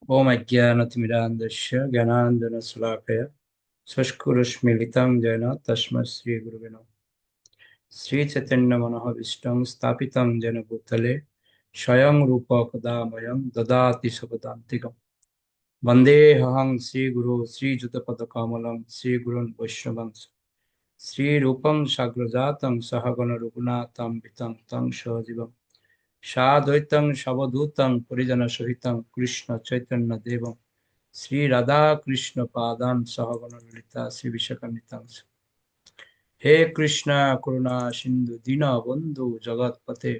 ओम अज्ञानतिमिरान्धस्य ज्ञानाञ्जनशलाकया चक्षुरुन्मीलितं येन तस्मै श्रीगुरवे नमः। श्रीचैतन्यमनोभीष्टं स्थापितं येन भूतले स्वयं रूप कदा मह्यं ददाति स्वपदान्तिकम्। वन्देऽहं श्रीगुरो श्रीयुतपदकमलं श्रीगुरुन् वैष्णवंश श्रीरूपं साग्रजातं सहगण रघुनाथं वितं तं सहजीवम् साद्वैतं सवधूतं परिजनसहितं कृष्ण चैतन्य देवं श्री राधा कृष्ण पादान सहगण ललिता श्री विशाखान्वितांश। हे कृष्ण करुणा सिंधु दीन बंधु जगतपते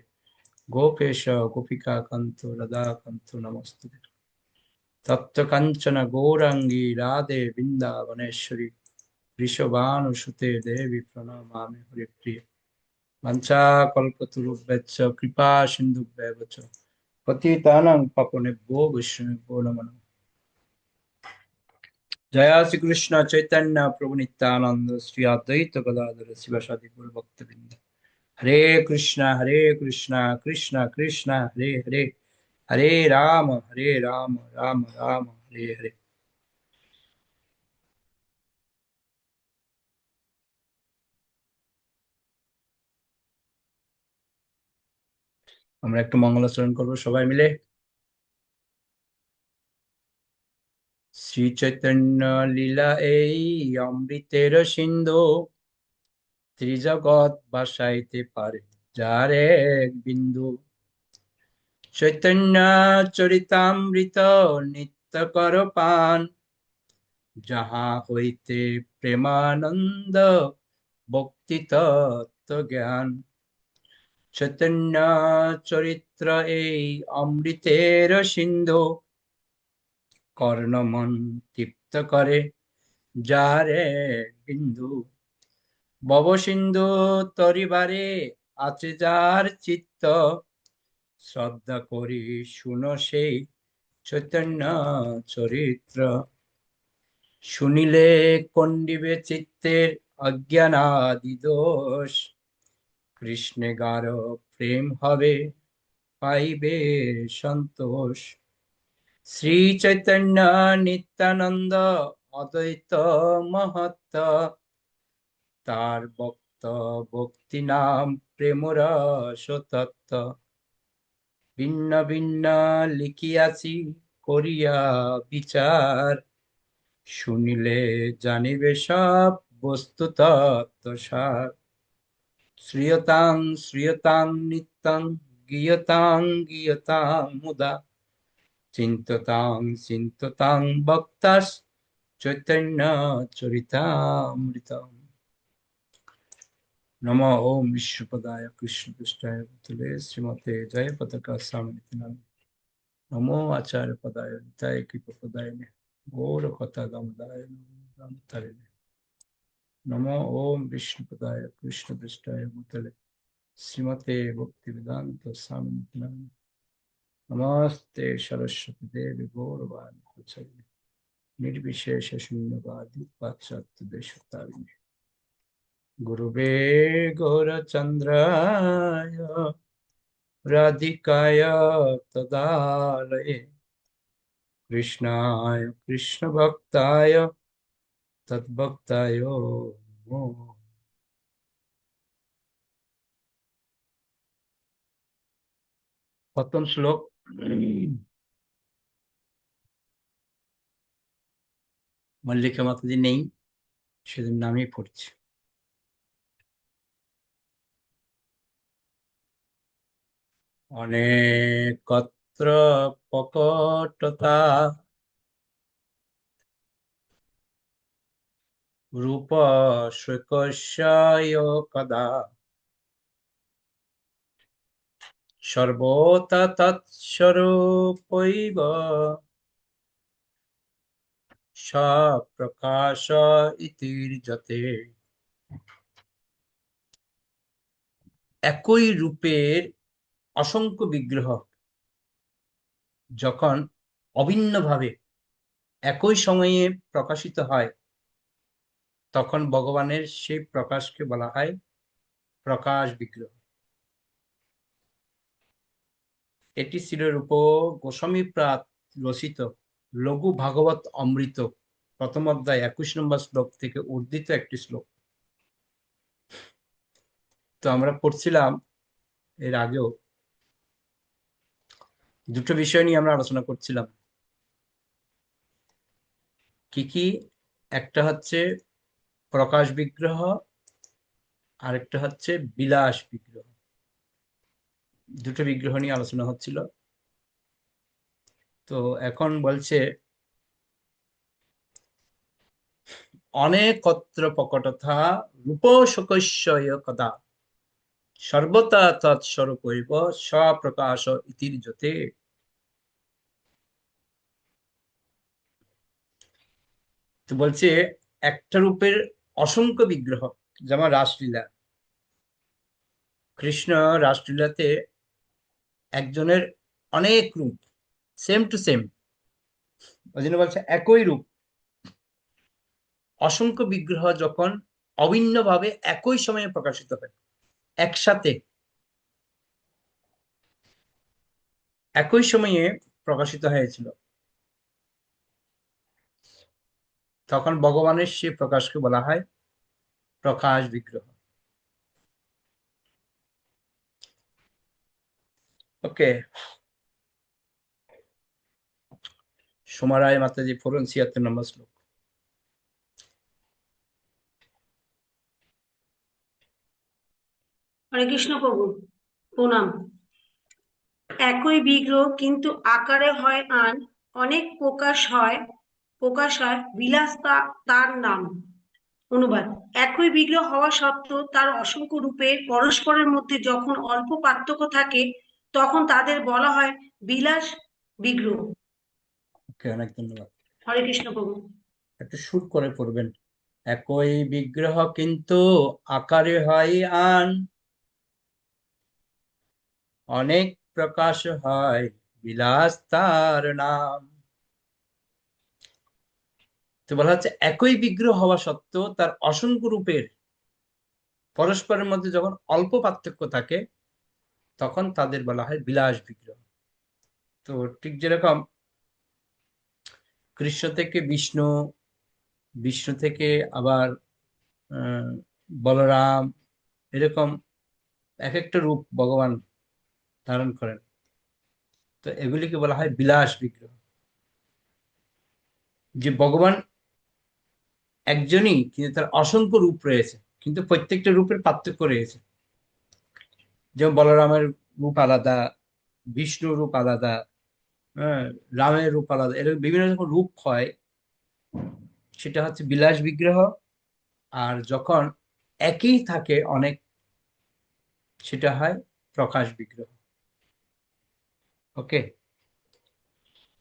गोपेश गोपिका कंत राधा कंत नमस्ते। तप्त कंचन गौरांगी राधे वृंदावनेश्वरी वृषभानुसुते देवी प्रणमामि हरिप्रिय। वंचाकल्पतरुभ्यश्च कृपा सिन्धुभ्येव च पतितानां पावनेभ्यो वैष्णवेभ्यो नमः। जय श्री कृष्ण चैतन्य प्रभु नित्यानंद श्री अद्वैत गदाधर शिवासादि गौर भक्तवृंद। हरे कृष्णा कृष्णा कृष्णा हरे हरे, हरे राम राम राम हरे हरे। আমরা একটু মঙ্গলাচরণ করবো সবাই মিলে। শ্রী চৈতন্য লীলা এই অমৃতের সিন্ধু, ত্রিজগৎ বাসাইতে পারে যার এক বিন্দু। চৈতন্য চরিতামৃত নিত্য কর পান, যাহা হইতে প্রেমানন্দ ভক্তি তত্ত্ব জ্ঞান। চৈতন্য চরিত্র এই অমৃতের সিন্ধু, কর্ণমন তৃপ্ত করে যার এক বিন্দু। ভব সিন্ধু তরিবারে আছে যার চিত্ত, শ্রদ্ধা করি শুনো সেই চৈতন্য চরিত্র। শুনিলে কণ্ডিবে চিত্তের অজ্ঞানাদি দোষ, কৃষ্ণে গাঢ় প্রেম হবে পাইবে সন্তোষ। শ্রী চৈতন্য নিত্যানন্দ অদ্বৈত মহত্ত, তার ভক্ত ভক্তি নাম প্রেম রস তত্ত্ব। ভিন্ন ভিন্ন লিখিয়াছি করিয়া বিচার, শুনিলে জানিবে সব বস্তু তত্ত্ব সার। শ্রিয়তাং শ্রিয়তাং নিত্যং গীয়তাং গীয়তাং মুদা, চিন্ততাং চিন্ততাং ভক্তাস চৈতন্য চরিতামৃতম। নমো ওম বিষ্ণুপদায় কৃষ্ণপৃষ্ঠায় ভূতলে শ্রীমতে জয় পতাকা স্বামিনিতি নামিনে। নমো আচার্য পদায় নিতায় কৃপপদায় গৌর কথা দামোদরায় নমো। नमो ओम विष्णुपदाय कृष्ण पृष्ठाय भूतले श्रीमते भक्ति वेदांत स्वामी नमस्ते सरस्वती देवी गौरवाणी प्रचारिणे निर्विशेष शून्यवादी पाश्चात्य देशतारिणे गुरुवे गौरचंद्राय राधिकाय तदालये कृष्णाय कृष्ण भक्ताय तद्भक्ताय नमो। प्रथम श्लोक। মল্লিকা মাতাজি নেই, সেজন্য আমি পড়ছি। অনেকত্র প্রকটতা রূপ স্বৈকস্যয় কদা, সর্বতা তৎস্বরূপৈব স্বপ্রকাশ ইতির্যতে। একই রূপের অসংখ্য বিগ্রহ যখন অভিন্নভাবে একই সময়ে প্রকাশিত হয়, তখন ভগবানের সেই প্রকাশকে বলা হয় প্রকাশ বিগ্রহ। এটি ছিল রূপ গোস্বামী প্রাত রচিত লঘু ভাগবত অমৃত প্রথম অধ্যায় 21 নম্বর শ্লোক থেকে উদ্ধৃত একটি শ্লোক। তো আমরা পড়ছিলাম এর আগেও, দুটো বিষয় নিয়ে আমরা আলোচনা করছিলাম। কি কি? একটা হচ্ছে প্রকাশ বিগ্রহ, আরেকটা হচ্ছে বিলাস বিগ্রহ। দুটো বিগ্রহ নিয়ে আলোচনা হচ্ছিল। তো এখন বলছে অনেকত্র প্রকটতা রূপশোকস্য কদা সর্বতা তৎস্বরূপৈব স্বপ্রকাশ ইতির্যতে। তো বলছে একটা রূপের অসংখ্য বিগ্রহ, যেমন রাসলীলা। কৃষ্ণ রাসলীলাতে একজনের অনেক রূপ, সেম টু সেম, ওই জন্য বলছে একই রূপ। অসংখ্য বিগ্রহ যখন অভিন্নভাবে একই সময়ে প্রকাশিত হয়, একসাথে একই সময়ে প্রকাশিত হয়েছিল, তখন ভগবানের সে প্রকাশকে বলা হয় প্রকাশ বিগ্রহ। ওকে, সোমারায় মাতাজি পড়ুন ৭৬ নম্বর শ্লোক। হরে কৃষ্ণ প্রভু, প্রণাম। একই বিগ্রহ কিন্তু আকারে হয় আন, অনেক প্রকাশ হয় বিলাস তার নাম। অনুবাদ: একই বিগ্রহ হওয়া সত্ত্বেও তার অসংখ্য রূপে পরস্পরের মধ্যে যখন অল্প পার্থক্য থাকে, তখন তাদের বলা হয় বিলাস বিগ্রহ। ওকে, অনেক ধন্যবাদ। হরে কৃষ্ণ প্রভু। একটু সুর করে পড়বেন। একই বিগ্রহ কিন্তু আকারে হয় আন, অনেক প্রকাশ হয় বিলাস তার নাম। তো বলা হচ্ছে একই বিগ্রহ হওয়া সত্ত্বেও তার অসংখ্য রূপের পরস্পরের মধ্যে যখন অল্প পার্থক্য থাকে, তখন তাদের বলা হয় বিলাস বিগ্রহ। তো ঠিক যেরকম কৃষ্ণ থেকে বিষ্ণু, বিষ্ণু থেকে আবার আহ, বলরাম, এরকম এক একটা রূপ ভগবান ধারণ করেন। তো এগুলিকে বলা হয় বিলাস বিগ্রহ। যে ভগবান একজনই, কিন্তু তার অসংখ্য রূপ রয়েছে, কিন্তু প্রত্যেকটা রূপের পার্থক্য রয়েছে। যেমন বলরামের রূপ আলাদা, বিষ্ণুর রূপ আলাদা, হ্যাঁ, রামের রূপ আলাদা, এরকম বিভিন্ন রকম রূপ হয়, সেটা হচ্ছে বিলাস বিগ্রহ। আর যখন একই থাকে অনেক, সেটা হয় প্রকাশ বিগ্রহ। ওকে,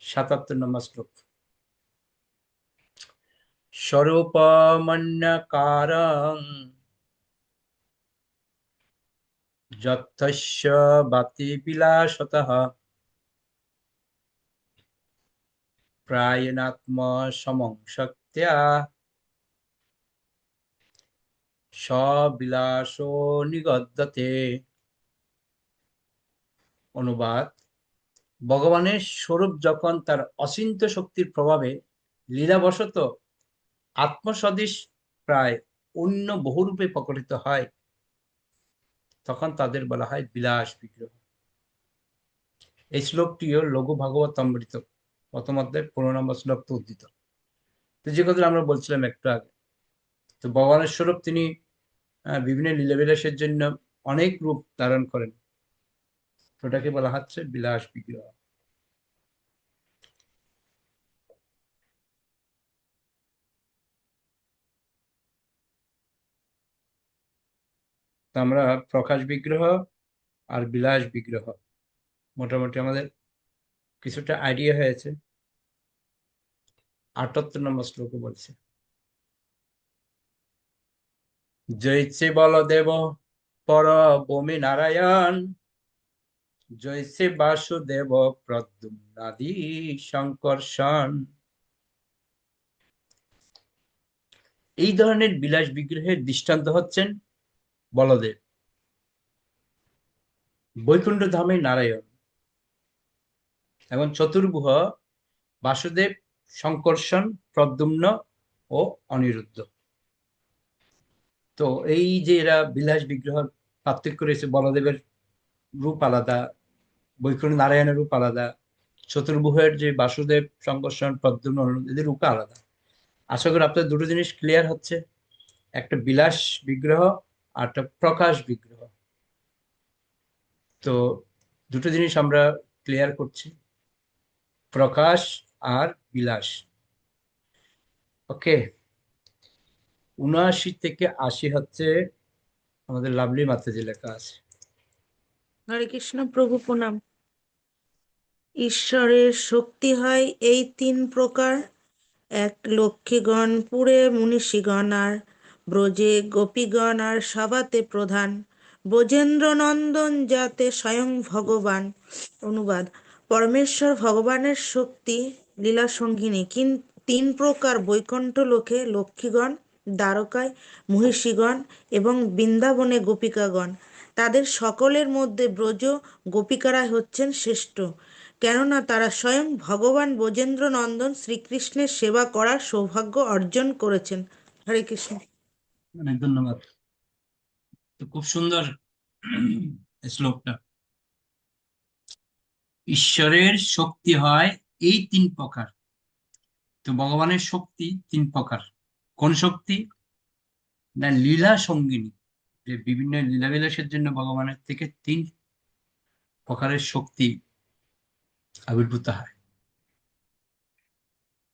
৭৭ নম্বর শ্লোক। স্বরূপমন্যকারং যথস্য বাতি বিলাসতঃ প্রায়নাত্ম সমং শক্ত্যা সবিলাসো নিগদ্যতে। অনুবাদ: ভগবানের স্বরূপ যখন তার অচিন্ত শক্তির প্রভাবে লীলাবশত আত্মসদৃশ প্রায় অন্য বহুরূপে প্রকটিত হয়, তখন তাদের বলা হয় বিলাস বিগ্রহ। এই শ্লোকটিও লঘু ভাগবত অমৃত প্রথম অধ্যায় ১৫ নম্বর শ্লোক উদ্ধৃত। তো যে কথা আমরা বলছিলাম একটু আগে, তো ভগবানের স্বরূপ তিনি বিভিন্ন লীলাবিলাসের জন্য অনেক রূপ ধারণ করেন, ওটাকে বলা হচ্ছে বিলাস বিগ্রহ। তো আমরা প্রকাশ বিগ্রহ আর বিলাস বিগ্রহ মোটামুটি আমাদের কিছুটা আইডিয়া হয়েছে। ৭৮ নম্বর শ্লোকে বলছে, জৈছে বলদেব পর বমি নারায়ণ জৈছে বাসুদেব প্রদ্যুম্নাদি সংকর্ষণ। এই ধরনের বিলাস বিগ্রহের দৃষ্টান্ত হচ্ছেন বলদেব, বৈকুণ্ঠ ধামে নারায়ণ এবং চতুর্ভুজ বাসুদেব, শঙ্কর্ষণ, প্রদ্যুম্ন ও অনিরুদ্ধ। তো এই যে এরা বিলাস বিগ্রহ পার্থক্য রয়েছে, বলদেবের রূপ আলাদা, বৈকুণ্ঠ নারায়ণের রূপ আলাদা, চতুর্ভুজের যে বাসুদেব, শঙ্কর্ষণ, প্রদ্যুম্ন, অনিরুদ্ধ, এদের রূপ আলাদা। আশা করি আপনার দুটো জিনিস ক্লিয়ার হচ্ছে, একটা বিলাস বিগ্রহ আর একটা প্রকাশ বিগ্রহ। তো দুটো জিনিস আমরা ক্লিয়ার করছি, প্রকাশ আর বিলাস। ওকে, 79 থেকে 80 হচ্ছে আমাদের লাভলি মাতাজি লেখা আছে। হরে কৃষ্ণ প্রভু প্রণাম। ঈশ্বরের শক্তি হয় এই তিন প্রকার, এক লক্ষ্মীগণ, পুরে মুনীষীগণ, আর ব্রজে গোপীগণ, আর সভাতে প্রধান, ব্রজেন্দ্র নন্দন যাতে স্বয়ং ভগবান। অনুবাদ: পরমেশ্বর ভগবানের শক্তি লীলা সঙ্গিনী তিন প্রকার, বৈকুণ্ঠ লোকে লক্ষ্মীগণ, দ্বারকায় মহিষীগণ এবং বৃন্দাবনে গোপিকাগণ। তাদের সকলের মধ্যে ব্রজ গোপিকারা হচ্ছেন শ্রেষ্ঠ, কেননা তারা স্বয়ং ভগবান ব্রজেন্দ্র নন্দন শ্রীকৃষ্ণের সেবা করার সৌভাগ্য অর্জন করেছেন। হরে কৃষ্ণ। অনেক ধন্যবাদ। তো খুব সুন্দর শ্লোকটা। ঈশ্বরের শক্তি হয় এই তিন প্রকার। তো ভগবানের শক্তি তিন প্রকার। কোন শক্তি? না, লীলা সঙ্গিনী, যে বিভিন্ন লীলা বিলাসের জন্য ভগবানের থেকে তিন প্রকারের শক্তি আবির্ভূত হয়।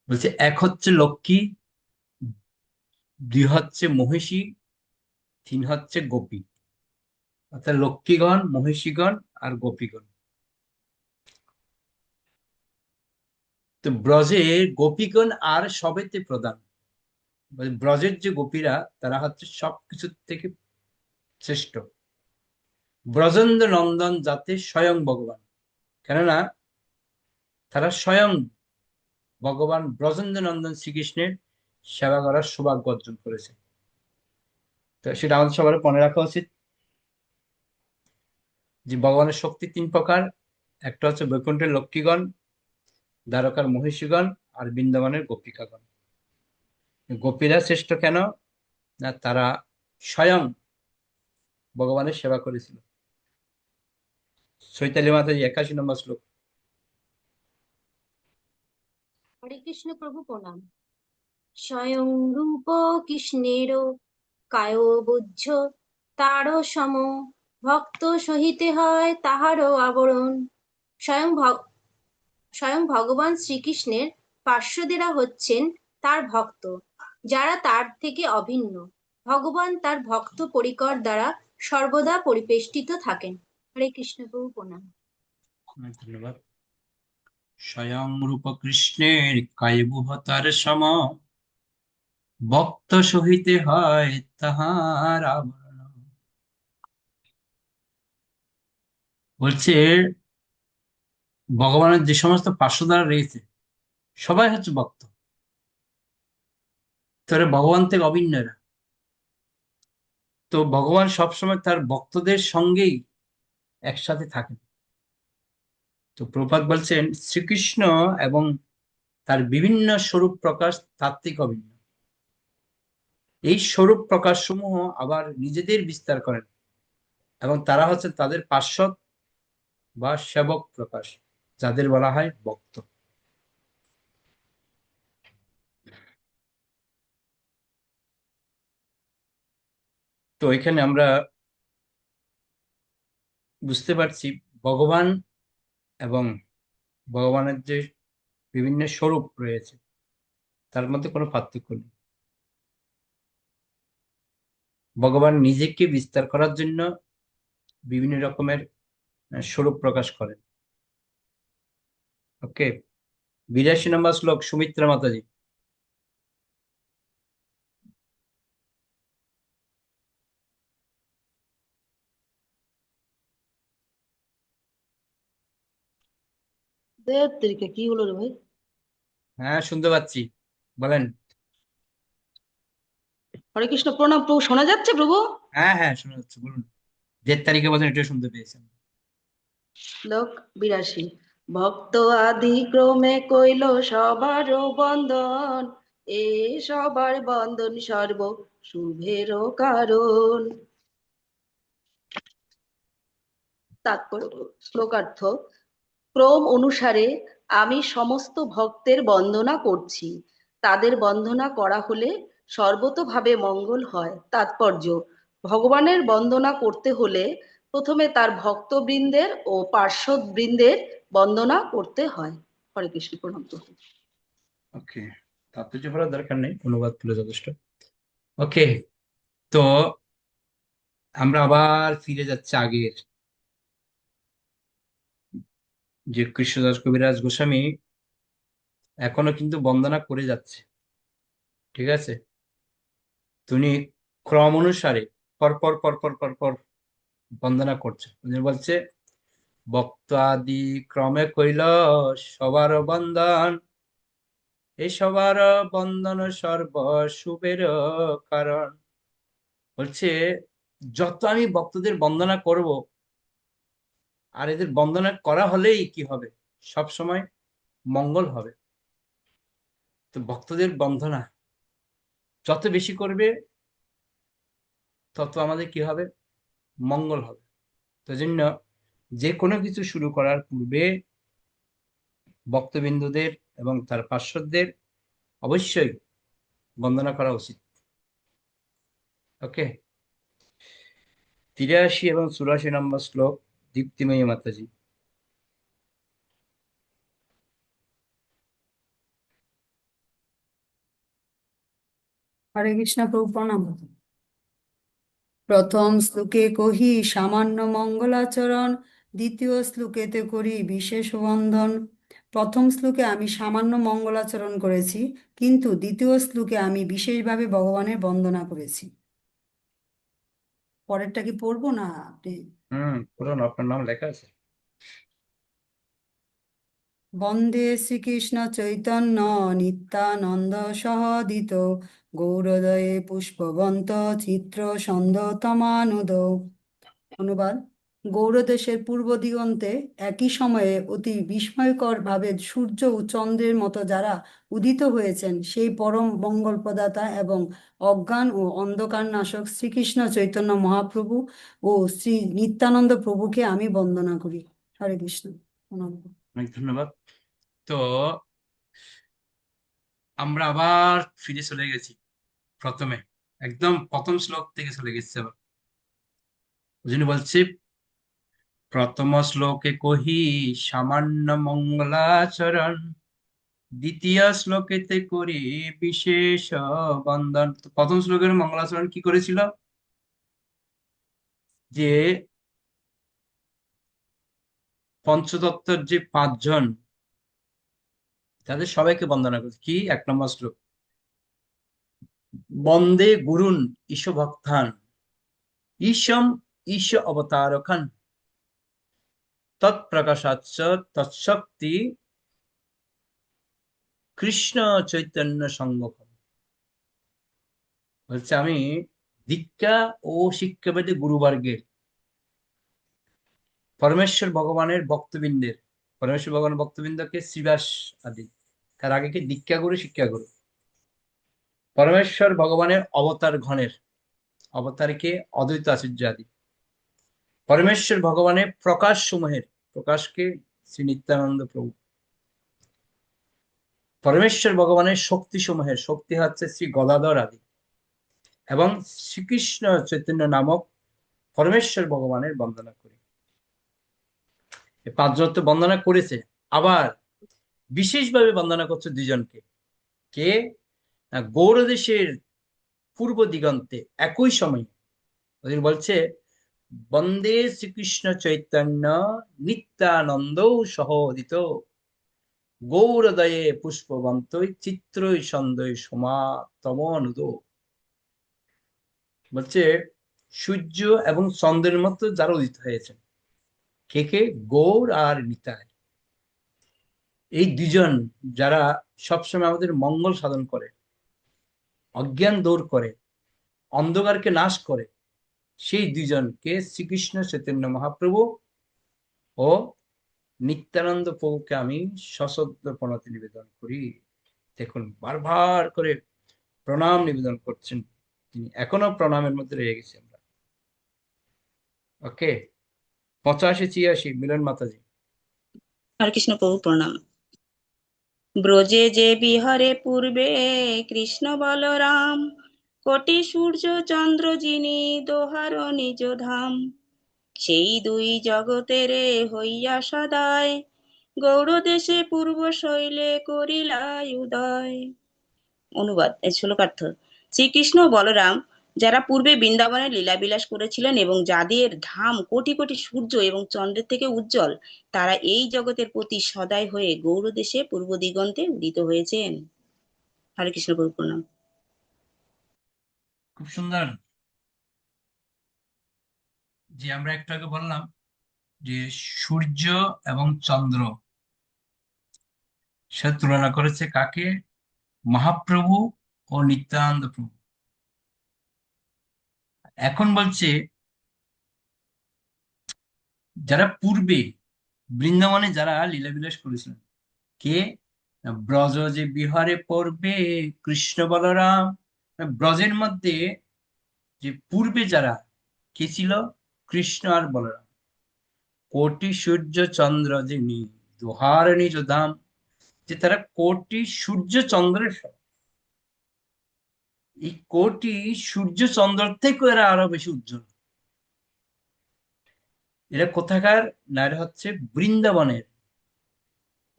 বলছে এক হচ্ছে লক্ষ্মী, দুই হচ্ছে মহিষী, তিন হচ্ছে গোপী। অর্থাৎ লক্ষ্মীগণ, মহিষীগণ আর গোপীগণ। তো ব্রজে গোপীগণ আর সবেতে প্রধান। ব্রজের যে গোপীরা তারা হচ্ছে সবকিছু থেকে শ্রেষ্ঠ। ব্রজেন্দ্র নন্দন যাতে স্বয়ং ভগবান, কেননা তারা স্বয়ং ভগবান ব্রজেন্দ্র নন্দন শ্রীকৃষ্ণের সেবা করার সৌভাগ্য অর্জন করেছে। তো সেটা আমাদের সবার মনে রাখা উচিত যে ভগবানের শক্তি তিন প্রকার। একটা হচ্ছে বৈকুণ্ঠের লক্ষ্মীগণ, দ্বারকার মহিষীগণ, আর বৃন্দাবনের গোপিকাগণ। গোপীরা শ্রেষ্ঠ কেন? না, তারা স্বয়ং ভগবানের সেবা করেছিল। চৈতালি মাতাজি 81 নম্বর শ্লোক। হরে কৃষ্ণ প্রভু প্রণাম। স্বয়ং রূপ কৃষ্ণেরও কায়োবুঝ্য তারও সম, ভক্ত সহিতে হয় তাহারও আবরণ। স্বয়ং স্বয়ং ভগবান শ্রীকৃষ্ণের পার্শ্বদেরা হচ্ছেন তার ভক্ত, যারা তার থেকে অভিন্ন। ভগবান তার ভক্ত পরিকর দ্বারা সর্বদা পরিবেষ্টিত থাকেন। হরে কৃষ্ণ প্রভু প্রণাম। অনেক ধন্যবাদ। স্বয়ং রূপ কৃষ্ণের কায়বুহতার সম, ভক্ত সহিতে হয় তাহার আবরণ। বলছে ভগবানের যে সমস্ত পার্শ্বদ্বারা রয়েছে সবাই হচ্ছে ভক্ত, তারা ভগবান থেকে অভিন্ন এরা। তো ভগবান সবসময় তার ভক্তদের সঙ্গেই একসাথে থাকেন। তো প্রভুপাদ বলছেন শ্রীকৃষ্ণ এবং তার বিভিন্ন স্বরূপ প্রকাশ তাত্ত্বিক অভিন্ন। এই স্বরূপ প্রকাশ সমূহ আবার নিজেদের বিস্তার করেন এবং তারা হচ্ছে তাদের পার্শ্বদ বা সেবক প্রকাশ, যাদের বলা হয় ভক্ত। তো এখানে আমরা বুঝতে পারছি ভগবান এবং ভগবানের যে বিভিন্ন স্বরূপ রয়েছে তার মধ্যে কোনো পার্থক্য নেই। ভগবান নিজেকে বিস্তার করার জন্য বিভিন্ন রকমের স্বরূপ প্রকাশ করেন। ওকে, 82 নম্বর শ্লোক সুমিত্রা মাতাজি। কি হলো রে ভাই? হ্যাঁ, শুনতে পাচ্ছি, বলেন। হরে কৃষ্ণ প্রণাম প্রভু, শোনা যাচ্ছে প্রভু? হ্যাঁ হ্যাঁ, শোনা যাচ্ছে, বলুন। 1 তারিখে বলছেন, এটা শুনতে পেয়েছেন। শ্লোক 82। ভক্ত আদি ক্রমে কইল সবার বন্দন, এ সবার বন্দন সর্ব শুভের কারণ। তাৎপর্য শ্লোকার্থ: ক্রম অনুসারে আমি সমস্ত ভক্তের বন্দনা করছি, তাদের বন্দনা করা হলে সর্বতোভাবে মঙ্গল হয়। তাৎপর্য: ভগবানের বন্দনা করতে হলে প্রথমে তার ভক্তবৃন্দের ও পার্শ্বদবৃন্দের বন্দনা করতে হয়। হরে কৃষ্ণ, প্রণাম প্রভু। ওকে, তাৎপর্য পড়ার দরকার নেই, অনুবাদ পড়লে যথেষ্ট। ওকে, তো আমরা আবার ফিরে যাচ্ছি আগের, যে কৃষ্ণদাস কবিরাজ গোস্বামী এখনো কিন্তু বন্দনা করে যাচ্ছে, ঠিক আছে? তিনি ক্রম অনুসারে পর পর পর পর পর পর বন্দনা করছে। উনি বলছে, ভক্ত আদি ক্রমে কইল সবার বন্দন, এই সবার বন্দন সর্ব শুভের কারণ। বলছে, যত আমি ভক্তদের বন্দনা করব, আর এদের বন্দনা করা হলেই কি হবে? সব সময় মঙ্গল হবে। তো ভক্তদের বন্দনা যত বেশি করবে, তত আমাদের কি হবে? মঙ্গল হবে। তো জন্য যে কোনো কিছু শুরু করার পূর্বে ভক্তবিন্দুদের এবং তার পার্শ্বদের অবশ্যই বন্দনা করা উচিত। ওকে, 83 এবং 84 নম্বর শ্লোক, দীপ্তিময়ী মাতাজি। হরে কৃষ্ণ প্রভু প্রণাম। প্রথম শ্লোকে কহি সামান্য মঙ্গলাচরণ, দ্বিতীয় শ্লোকেতে করি বিশেষ বন্ধন। প্রথম শ্লোকে আমি সামান্য মঙ্গলাচরণ করেছি, কিন্তু দ্বিতীয় শ্লোকে আমি বিশেষভাবে ভগবানের বন্দনা করেছি। পরেরটা কি পড়বো না আপনি? পুরো আপনার নাম লেখা আছে। বন্দে শ্রীকৃষ্ণ চৈতন্য নিত্যানন্দ সহদিত, গৌরদয়ে পুষ্পবন্ত চিত্র সন্ধ্যতমানুদ। অনুবাদ: গৌড়দেশের পূর্ব দিগন্তে একই সময়ে অতি বিস্ময়কর ভাবে সূর্য ও চন্দ্রের মতো যারা উদিত হয়েছেন, সেই পরম মঙ্গল প্রদাতা এবং অজ্ঞান ও অন্ধকার নাশক শ্রীকৃষ্ণ চৈতন্য মহাপ্রভু ও শ্রী নিত্যানন্দ প্রভুকে আমি বন্দনা করি। হরে কৃষ্ণ, প্রণাম। অনেক ধন্যবাদ। তো আমরা আবার ফিরে চলে গেছি প্রথমে, একদম প্রথম শ্লোক থেকে চলে গেছি আবার। যিনি বলছি, প্রথম শ্লোকে কহি সামান্য মঙ্গলাচরণ, দ্বিতীয় শ্লোকেতে করি বিশেষ বন্দন। তো প্রথম শ্লোকের মঙ্গলাচরণ কি করেছিল? যে পঞ্চতত্ত্বের যে 5 জন, তাদের সবাইকে বন্দনা করেছে। কি 1 নম্বর শ্লোক, বন্দে গুরুন ঈশ ভক্তান, ঈশম ঈশ অবতারকান, তৎপ্রকাশাচ্চ তৎশক্তি কৃষ্ণ চৈতন্য সঙ্গম। বলছে, আমি দীক্ষা ও শিক্ষাবেদে গুরুবর্গের, পরমেশ্বর ভগবানের ভক্তবৃন্দের, পরমেশ্বর ভগবানের ভক্তবৃন্দকে শ্রীবাস আদি, তার আগে কি দীক্ষা গুরু শিক্ষা গুরু, পরমেশ্বর ভগবানের অবতার গণের, অবতারকে অদ্বৈত আচার্য আদি, পরমেশ্বর ভগবানের প্রকাশ সমূহের, প্রকাশকে শ্রী নিত্যানন্দ প্রভু, পরমেশ্বর ভগবানের শক্তি সমূহের, শক্তি হচ্ছে শ্রী গদাধর আদি, এবং শ্রীকৃষ্ণ চৈতন্য নামক পরমেশ্বর ভগবানের বন্দনা করি। এই 5 জন তো বন্দনা করেছে, আবার বিশেষভাবে বন্দনা করছে 2 জনকে। কে? না, গৌড়দেশের পূর্ব দিগন্তে একই সময় ওদের বলছে, বন্দে শ্রীকৃষ্ণ চৈতন্য নিত্যানন্দ সহোদিত, গৌরদয়ে পুষ্পবন্ত চিত্রই সন্দয় সমাতমনুদ। বলছে, সূর্য এবং চন্দ্রের মতো যারা উদিত হয়েছেন, কে কে? গৌর আর নিতাই। এই 2 জন যারা সবসময় আমাদের মঙ্গল সাধন করে, অজ্ঞান দূর করে, অন্ধকারকে নাশ করে, সেই 2 জনকে শ্রীকৃষ্ণ চৈতন্য মহাপ্রভু ও নিত্যানন্দ প্রভুকে আমি সশ্রদ্ধ প্রণতি নিবেদন করি। দেখুন বারবার করে প্রণাম নিবেদন করছেন তিনি, এখনো প্রণামের মধ্যে রয়ে গেছি আমরা। ওকে, 85-86 মিলন মাতাজি। হরে কৃষ্ণ প্রভু প্রণাম। ব্রজে যে বিহরে পূর্বে কৃষ্ণ বলরাম, কোটি সূর্য চন্দ্র যিনি দোহার নিজ ধাম, সেই দুই জগতেরে হইয়া সদায়, গৌর দেশে পূর্ব শৈলে করিলাই উদয়। অনুবাদ, এই শ্লোকার্থ। শ্রীকৃষ্ণ ও বলরাম যারা পূর্বে বৃন্দাবনে লীলাবিলাস করেছিলেন এবং যাদের ধাম কোটি কোটি সূর্য এবং চন্দ্রের থেকে উজ্জ্বল, তারা এই জগতের প্রতি সদয় হয়ে গৌর দেশে পূর্ব দিগন্তে উদিত হয়েছেন। হরে কৃষ্ণ প্রভু প্রণাম। খুব সুন্দর। যে আমরা একটু আগে বললাম যে সূর্য এবং চন্দ্র, সে তুলনা করেছে কাকে? মহাপ্রভু ও নিত্যানন্দ প্রভু। এখন বলছে যারা পূর্বে বৃন্দাবনে যারা লীলাবিলাস করেছিলেন, কে? ব্রজ যে বিহারে পড়বে কৃষ্ণ বলরাম। ব্রজের মধ্যে যে পূর্বে যারা, কে ছিল? কৃষ্ণ আর বলরাম। কোটি সূর্য চন্দ্র যিনি দোহার নিজ ধাম, যে তারা কোটি সূর্য চন্দ্রের সমান। এই কোটি সূর্য চন্দ্র থেকে এরা আরো বেশি উজ্জ্বল। এরা কোথাকার? না, এরা হচ্ছে বৃন্দাবনের।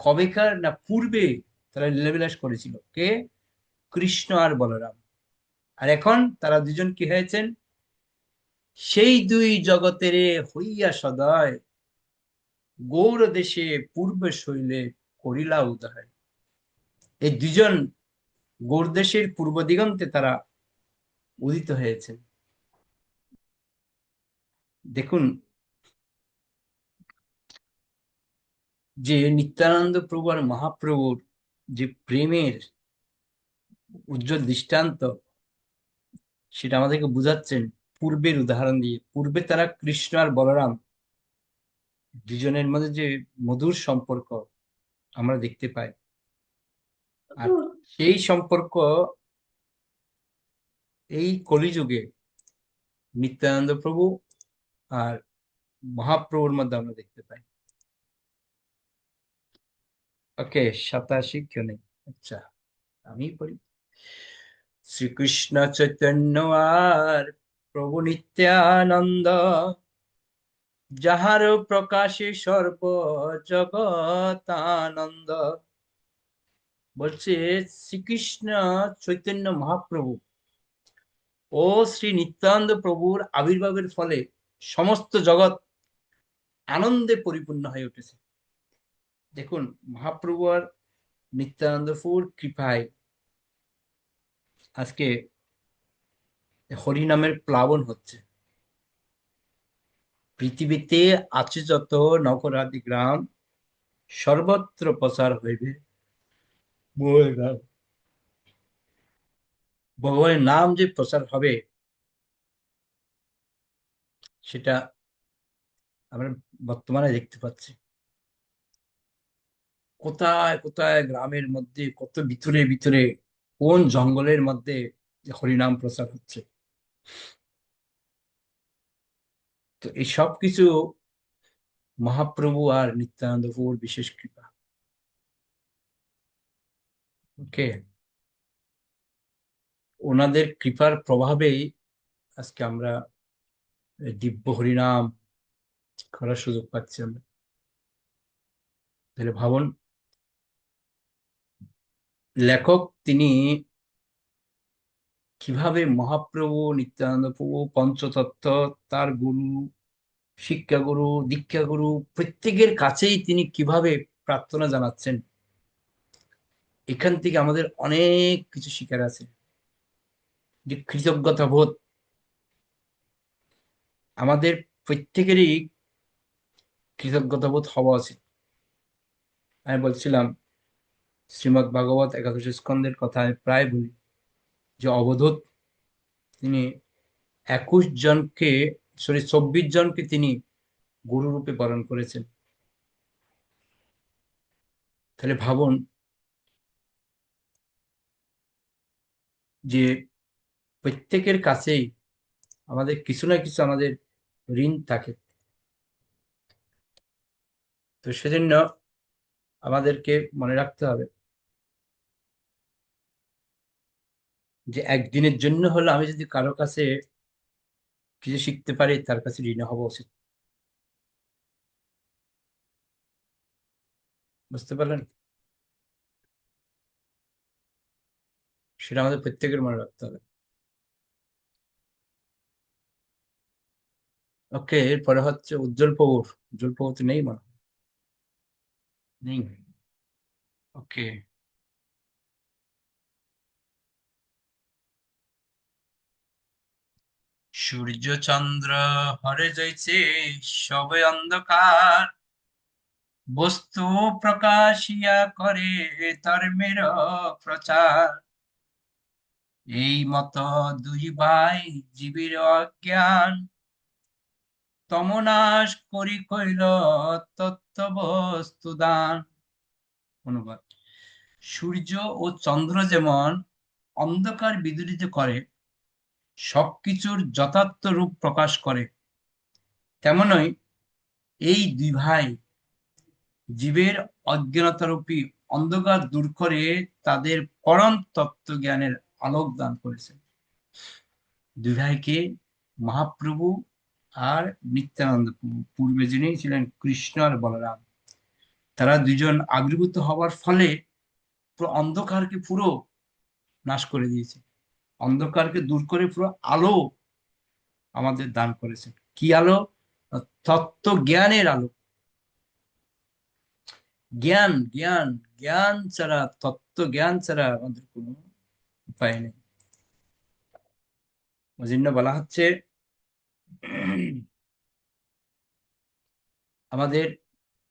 কবেকার? না, পূর্বে তারা লীলাবিলাস করেছিল। কে? কৃষ্ণ আর বলরাম। আর এখন তারা দুজন কি হয়েছেন? সেই দুই জগতের হইয়া সদয়, গৌর দেশে পূর্ব শৈলে করিলা উদয়। এই দুজন গৌর দেশের পূর্ব দিগন্তে তারা উদিত হয়েছে। দেখুন যে নিত্যানন্দ প্রভু আর মহাপ্রভুর যে প্রেমের উজ্জ্বল দৃষ্টান্ত, সেটা আমাদেরকে বুঝাচ্ছেন পূর্বের উদাহরণ দিয়ে। পূর্বে তারা কৃষ্ণ আর বলরাম দুজনের মধ্যে যে মধুর সম্পর্ক আমরা দেখতে পাই, আর সেই সম্পর্ক এই কলিযুগে নিত্যানন্দ প্রভু আর মহাপ্রভুর মধ্যে আমরা দেখতে পাই। ওকে, 87 কেউ নেই? আচ্ছা, আমি পড়ি। শ্রীকৃষ্ণ চৈতন্য আর প্রভু নিত্যানন্দ, যাহার প্রকাশে সর্ব জগৎ আনন্দ। বলছে শ্রীকৃষ্ণ চৈতন্য মহাপ্রভু ও শ্রী নিত্যানন্দ প্রভুর আবির্ভাবের ফলে সমস্ত জগৎ আনন্দে পরিপূর্ণ হয়ে উঠেছে। দেখুন মহাপ্রভু আর নিত্যানন্দ প্রভুর কৃপায় আজকে হরিনামের প্লাবন হচ্ছে। পৃথিবীতে আছে যত নগরাদি গ্রাম, সর্বত্র প্রচার হইবে ভগবানের নাম যে প্রচার হবে, সেটা আমরা বর্তমানে দেখতে পাচ্ছি। কোথায় কোথায় গ্রামের মধ্যে, কত ভিতরে ভিতরে, কোন জঙ্গলের মধ্যে হরিনাম প্রচার হচ্ছে। তো এই সব কিছু মহাপ্রভু আর নিত্যানন্দ প্রভুর বিশেষ কৃপা। ওকে, ওনাদের কৃপার প্রভাবেই আজকে আমরা দিব্য হরিনাম করার সুযোগ পাচ্ছি আমরা। তাহলে ভাবুন, লেখক তিনি কিভাবে মহাপ্রভু নিত্যানন্দ প্রভু পঞ্চতত্ত্ব, তার গুরু, শিক্ষাগুরু, দীক্ষাগুরু প্রত্যেকের কাছেই তিনি কিভাবে প্রার্থনা জানাচ্ছেন। এখান থেকে আমাদের অনেক কিছু শিখার আছে। যে কৃতজ্ঞতা বোধ আমাদের প্রত্যেকেরই কৃতজ্ঞতা বোধ হওয়া উচিত। আমি বলছিলাম শ্রীমদ্ ভাগবত 11 স্কন্ধের কথা আমি প্রায় বলি, যে অবধূত তিনি 24 জনকে তিনি গুরু রূপে বরণ করেছেন। তাহলে ভাবুন যে প্রত্যেকের কাছেই আমাদের কিছু না কিছু আমাদের ঋণ থাকে। তো সেজন্য আমাদেরকে মনে রাখতে হবে যে একদিনের জন্য হলো আমি যদি কারো কাছে কিছু শিখতে পারি, তার কাছে ঋণী হওয়া উচিত। বুঝতে পারলেন? সেটা আমাদের প্রত্যেকের মনে রাখতে হবে। ওকে, এরপরে হচ্ছে উজ্জ্বল প্রভুর। উজ্জ্বল প্রভু তো নেই, মনে হয় নেই। ওকে। সূর্য চন্দ্র হরে যাইছে, সবে অন্ধকার, বস্তু প্রকাশিয়া করে ধর্মের প্রচার। এই মত দুই ভাই জীবের অজ্ঞান, তমনাশ করি কইল তত্ত্ব বস্তু দান। অনুবাদ: সূর্য ও চন্দ্র যেমন অন্ধকার বিদূরিত করে, সবকিছুর যথার্থ রূপ প্রকাশ করে, তেমনই এই দুই ভাই জীবের অজ্ঞানতারূপী অন্ধকার দূর করে তাদের পরম তত্ত্ব জ্ঞানের আলোক দান করেছে। দুই ভাইকে মহাপ্রভু আর নিত্যানন্দ প্রভু, পূর্বে যিনি ছিলেন কৃষ্ণ আর বলরাম, তারা দুজন আবির্ভূত হওয়ার ফলে পুরো অন্ধকারকে পুরো নাশ করে দিয়েছে, অন্ধকারকে দূর করে পুরো আলো আমাদের দান করেছেন। কি আলো? তত্ত্ব জ্ঞানের আলো। জ্ঞান জ্ঞান জ্ঞান ছাড়া, তত্ত্ব জ্ঞান ছাড়া আমাদের কোনো উপায় নেই। ওই জন্য বলা হচ্ছে আমাদের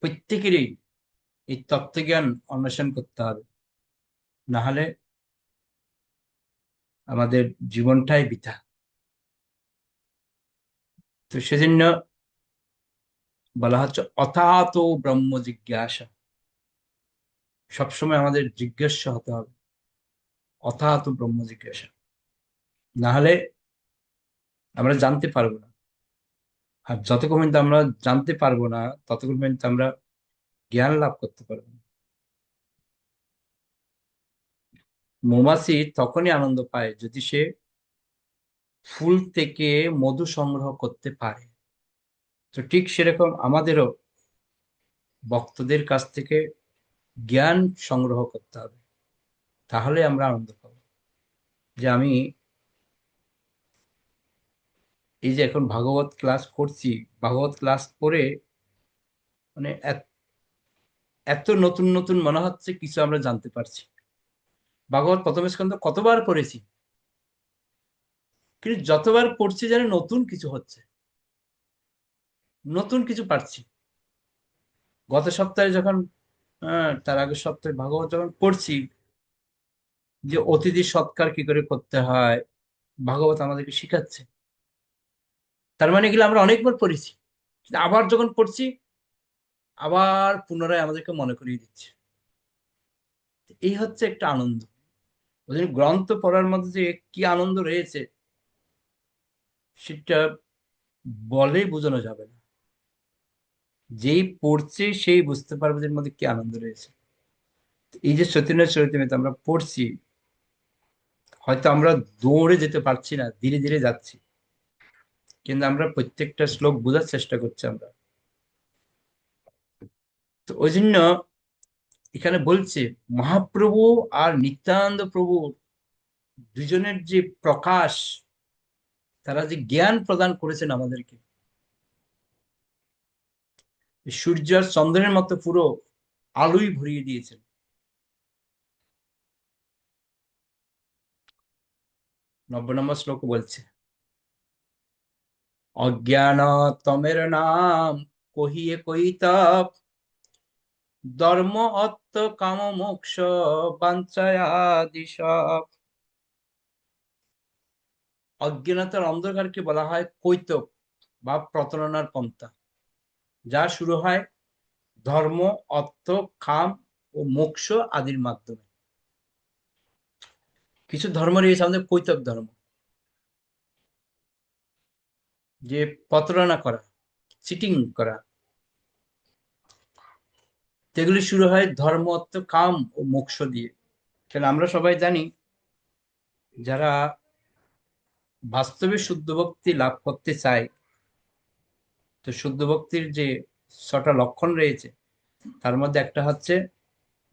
প্রত্যেকেরই এই তত্ত্বজ্ঞান অন্বেষণ করতে হবে, না হলে আমাদের জীবনটাই বৃথা। তো সেজন্য বলা হচ্ছে অথাত ব্রহ্ম জিজ্ঞাসা। সবসময় আমাদের জিজ্ঞাসা হতে হবে, অথাত ব্রহ্ম জিজ্ঞাসা, না হলে আমরা জানতে পারবো না। আর যতক্ষণ পর্যন্ত আমরা জানতে পারবো না, ততক্ষণ পর্যন্ত আমরা জ্ঞান লাভ করতে পারবো না। মৌমাছি তখনই আনন্দ পায় যদি সে ফুল থেকে মধু সংগ্রহ করতে পারে। তো ঠিক সেরকম আমাদেরও ভক্তদের কাছ থেকে জ্ঞান সংগ্রহ করতে হবে, তাহলে আমরা আনন্দ পাবো। যে আমি এই যে এখন ভাগবত ক্লাস করছি, ভাগবত ক্লাস করে মানে এত নতুন নতুন মনে হচ্ছে কিছু আমরা জানতে পারছি। ভাগবত প্রথম স্কন্ধ কতবার পড়েছি, কিন্তু যতবার পড়ছি যেন নতুন কিছু হচ্ছে, নতুন কিছু পারছি। গত সপ্তাহে যখন তার আগের সপ্তাহে ভাগবত যখন পড়ছি, যে অতিথি সৎকার কি করে করতে হয়, ভাগবত আমাদেরকে শিখাচ্ছে। তার মানে এগুলো আমরা অনেকবার পড়েছি, কিন্তু আবার যখন পড়ছি আবার পুনরায় আমাদেরকে মনে করিয়ে দিচ্ছে। এই হচ্ছে একটা আনন্দ। ওই জন্য গ্রন্থ পড়ার মধ্যে যে কি আনন্দ রয়েছে সেটা বলে বোঝানো যাবে না। যেই পড়ছে সেই বুঝতে পারবে যে এর মধ্যে কি আনন্দ রয়েছে। এই যে চৈতন্য চরিতামৃত আমরা পড়ছি, হয়তো আমরা দৌড়ে যেতে পারছি না, ধীরে ধীরে যাচ্ছি, কিন্তু আমরা প্রত্যেকটা শ্লোক বোঝার চেষ্টা করছি আমরা। তো ওই জন্য এখানে বলছে মহাপ্রভু আর নিত্যানন্দ প্রভু দুজনের যে প্রকাশ, তারা যে জ্ঞান প্রদান করেছেন আমাদেরকে, সূর্য আর চন্দ্রের মতো পুরো আলোই ভরিয়ে দিয়েছেন। 90 নম্বর শ্লোক বলছে অজ্ঞান তমের নাম কহিয়ে কইতব, ধর্ম অর্থ কাম মোক্ষ বাঞ্ছায়াদি সব। অজ্ঞানতার অন্ধকারকে বলা হয় কৈতব বা প্রতারণার পন্থা, যা শুরু হয় ধর্ম, অর্থ, কাম ও ও মোক্ষ আদির মাধ্যমে। কিছু ধর্ম রয়েছে আমাদের কৈতব ধর্ম, যে প্রতারণা করা, চিটিং করা, সেগুলি শুরু হয় ধর্ম, অর্থ, কাম ও মোক্ষ দিয়ে। তাহলে আমরা সবাই জানি, যারা বাস্তবে শুদ্ধ ভক্তি লাভ করতে চায়, তো শুদ্ধ ভক্তির যে 6টা লক্ষণ রয়েছে, তার মধ্যে একটা হচ্ছে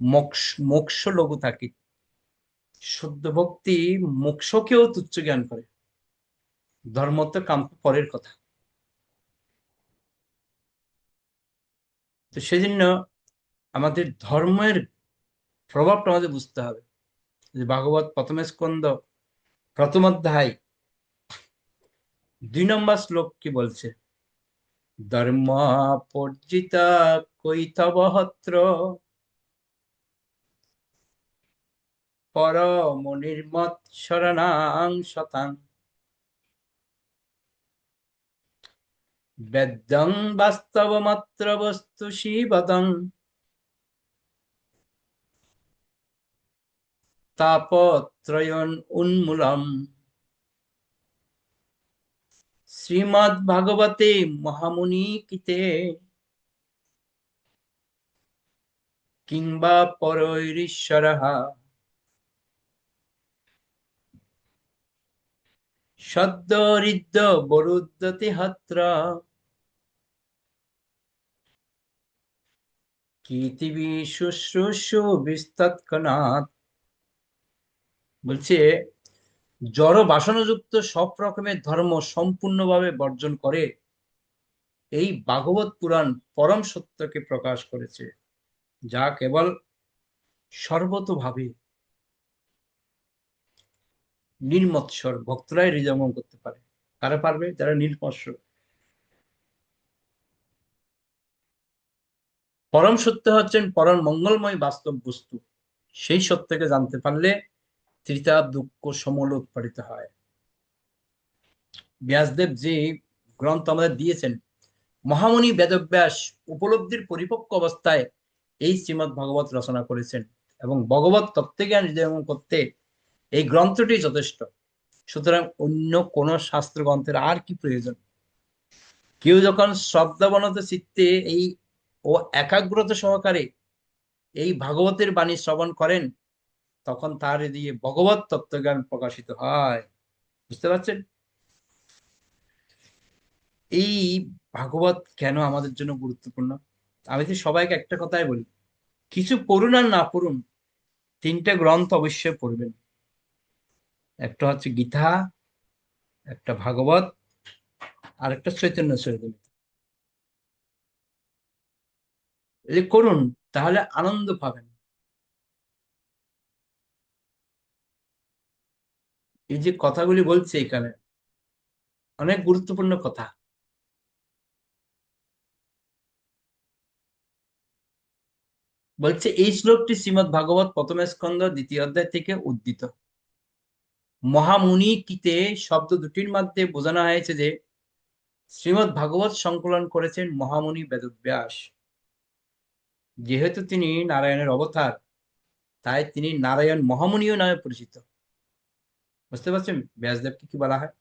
মোক্ষ। মোক্ষ লঘু থাকে। শুদ্ধ ভক্তি মোক্ষকেও তুচ্ছ জ্ঞান করে, ধর্ম তো কাম পরের কথা। তো সেজন্য আমাদের ধর্মের প্রভাবটা আমাদের বুঝতে হবে। যে ভাগবত প্রথম স্কন্ধ প্রথম অধ্যায় 2 নম্বর শ্লোক কি বলছে? ধর্ম পর্জিতা কৈতবহত্র পরম নির্মৎ শরণাং শতাং বেদ্যং বাস্তবমাত্র বস্তু শিবদং তাপত্রয়ন উন্মূলম। শ্রীমদ্ ভাগবতে মহামুনি কৃতে কিংবা পরৈরীশ্বরঃ সদ্য হৃদ্য বরুদ্ধতি হত্র কীর্তিবি শুশ্রূষু বিস্তৎকনাথ। বলছে, জড় বাসনাযুক্ত সব রকমের ধর্ম সম্পূর্ণভাবে বর্জন করে এই ভাগবত পুরাণ পরম সত্যকে প্রকাশ করেছে, যা কেবল সর্বতোভাবে নির্মৎসর ভক্তরাই হৃদয়ঙ্গম করতে পারে। কারা পারবে? যারা নির্মৎসর। পরম সত্য হচ্ছেন পরম মঙ্গলময় বাস্তব বস্তু। সেই সত্যকে জানতে পারলে ত্রিতাপ দুঃখ সমূল উৎপাদিত হয়। ব্যাসদেব যে গ্রন্থ আমাদের দিয়েছেন, মহামুনি বেদব্যাস উপলব্ধির পরিপক্ক অবস্থায় এই শ্রীমৎ ভাগবত রচনা করেছেন, এবং ভগবত তত্ত্বজ্ঞান হৃদয়ঙ্গম করতে এই গ্রন্থটি যথেষ্ট। সুতরাং অন্য কোন শাস্ত্র গ্রন্থের আর কি প্রয়োজন? কেউ যখন শ্রদ্ধাবনত চিত্তে এই ও একাগ্রতা সহকারে এই ভাগবতের বাণী শ্রবণ করেন, তখন তার দিয়ে ভগবত তত্ত্বজ্ঞান প্রকাশিত হয়। বুঝতে পারছেন? এই ভাগবত কেন আমাদের জন্য গুরুত্বপূর্ণ? আমি তো সবাইকে একটা কথাই বলি, কিছু পড়ুন আর না পড়ুন, 3টে গ্রন্থ অবশ্যই পড়বেন। একটা হচ্ছে গীতা, একটা ভাগবত, আর একটা চৈতন্য চরিতামৃত। এই করুন, তাহলে আনন্দ পাবেন। এই যে কথাগুলি বলছে এখানে, অনেক গুরুত্বপূর্ণ কথা। বলছে এই শ্লোকটি শ্রীমৎ ভাগবত প্রথম স্কন্ধ 2য় অধ্যায় থেকে উদ্ধৃত। মহামুনি কিতে শব্দ দুটির মধ্যে বোঝানো হয়েছে যে শ্রীমৎ ভাগবত সংকলন করেছেন মহামুনি বেদব্যাস। যেহেতু তিনি নারায়ণের অবতার, তাই তিনি নারায়ণ মহামুনিও নামে পরিচিত। বুঝতে পারছেন ব্যাসদেবকে কি বলা হয়?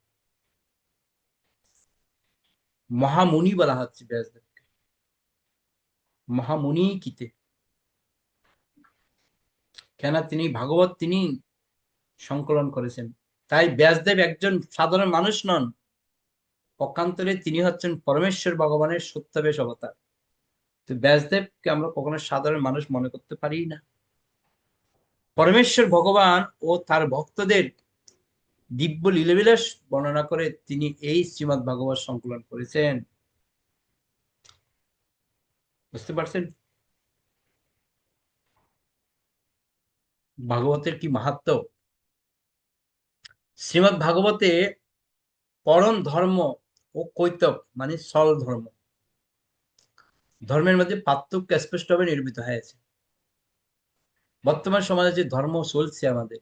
মহামুনি বলা হচ্ছে ব্যাসদেবকে, মহামুনি কিতে। কেন? তিনি ভাগবত তিনি সংকলন করেছেন। তাই ব্যাসদেব একজন সাধারণ মানুষ নন, পক্ষান্তরে তিনি হচ্ছেন পরমেশ্বর ভগবানের সত্যাবেশ অবতার। তো ব্যাসদেবকে আমরা কখনো সাধারণ মানুষ মনে করতে পারি না। পরমেশ্বর ভগবান ও তার ভক্তদের দিব্য লীলাবিলাস বর্ণনা করে তিনি এই শ্রীমৎ ভাগবত সংকলন করেছেন। বুঝতে পারছেন ভাগবতের কি মাহাত্ম্য? শ্রীমৎ ভাগবতে পরম ধর্ম ও কৈতব মানে সল ধর্ম, ধর্মের মধ্যে পার্থক্য স্পষ্টভাবে নির্মিত হয়েছে। বর্তমান সমাজে যে ধর্ম চলছে আমাদের,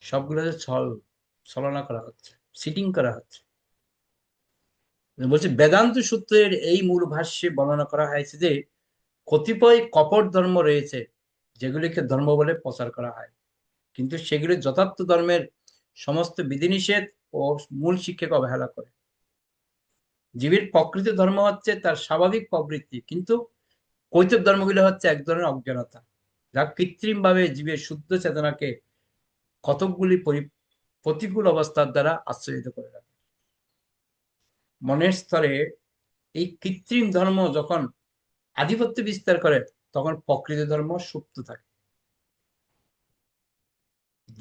সবগুলো ছলনা করা হচ্ছে, সিটিং করা হচ্ছে। বলছে বেদান্ত সূত্রের এই মূল ভাষ্যে বর্ণনা করা হয়েছে যে কতিপয় কপট ধর্ম রয়েছে যেগুলিকে ধর্ম বলে প্রচার করা হয়, কিন্তু সেগুলি যথার্থ ধর্মের সমস্ত বিধিনিষেধ ও মূল শিক্ষাকে অবহেলা করে। জীবের প্রকৃত ধর্ম হচ্ছে তার স্বাভাবিক প্রবৃত্তি, কিন্তু কৈতব ধর্মগুলো হচ্ছে এক ধরনের অজ্ঞানতা, যা কৃত্রিম ভাবে জীবের শুদ্ধ চেতনাকে কতকগুলি প্রতিকূল অবস্থার দ্বারা আচ্ছাদিত করে রাখে। মনের স্তরে এই কৃত্রিম ধর্ম যখন আধিপত্য বিস্তার করে, তখন প্রকৃত ধর্ম সুপ্ত থাকে।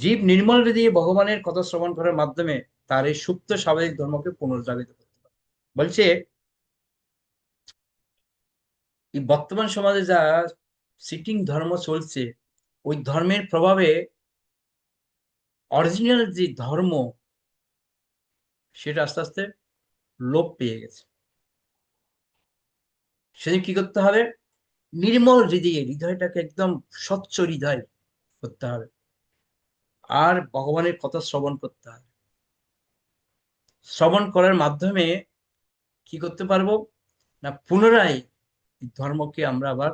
জীব নির্মল হৃদয়ে ভগবানের কথা শ্রবণ করার মাধ্যমে তার এই সুপ্ত স্বাভাবিক ধর্মকে পুনর্জাগৃত করতে পারে। বলছে এই বর্তমান সমাজে যা সিটিং ধর্ম চলছে, ওই ধর্মের প্রভাবে অরিজিনাল যে ধর্ম সেটা আস্তে আস্তে লোপ পেয়ে গেছে। সেদিন কি করতে হবে? নির্মল হৃদয়ে, হৃদয়টাকে একদম স্বচ্ছ হৃদয় করতে হবে, আর ভগবানের কথা শ্রবণ করতে হবে। শ্রবণ করার মাধ্যমে কি করতে পারবো না, পুনরায় এই ধর্মকে আমরা আবার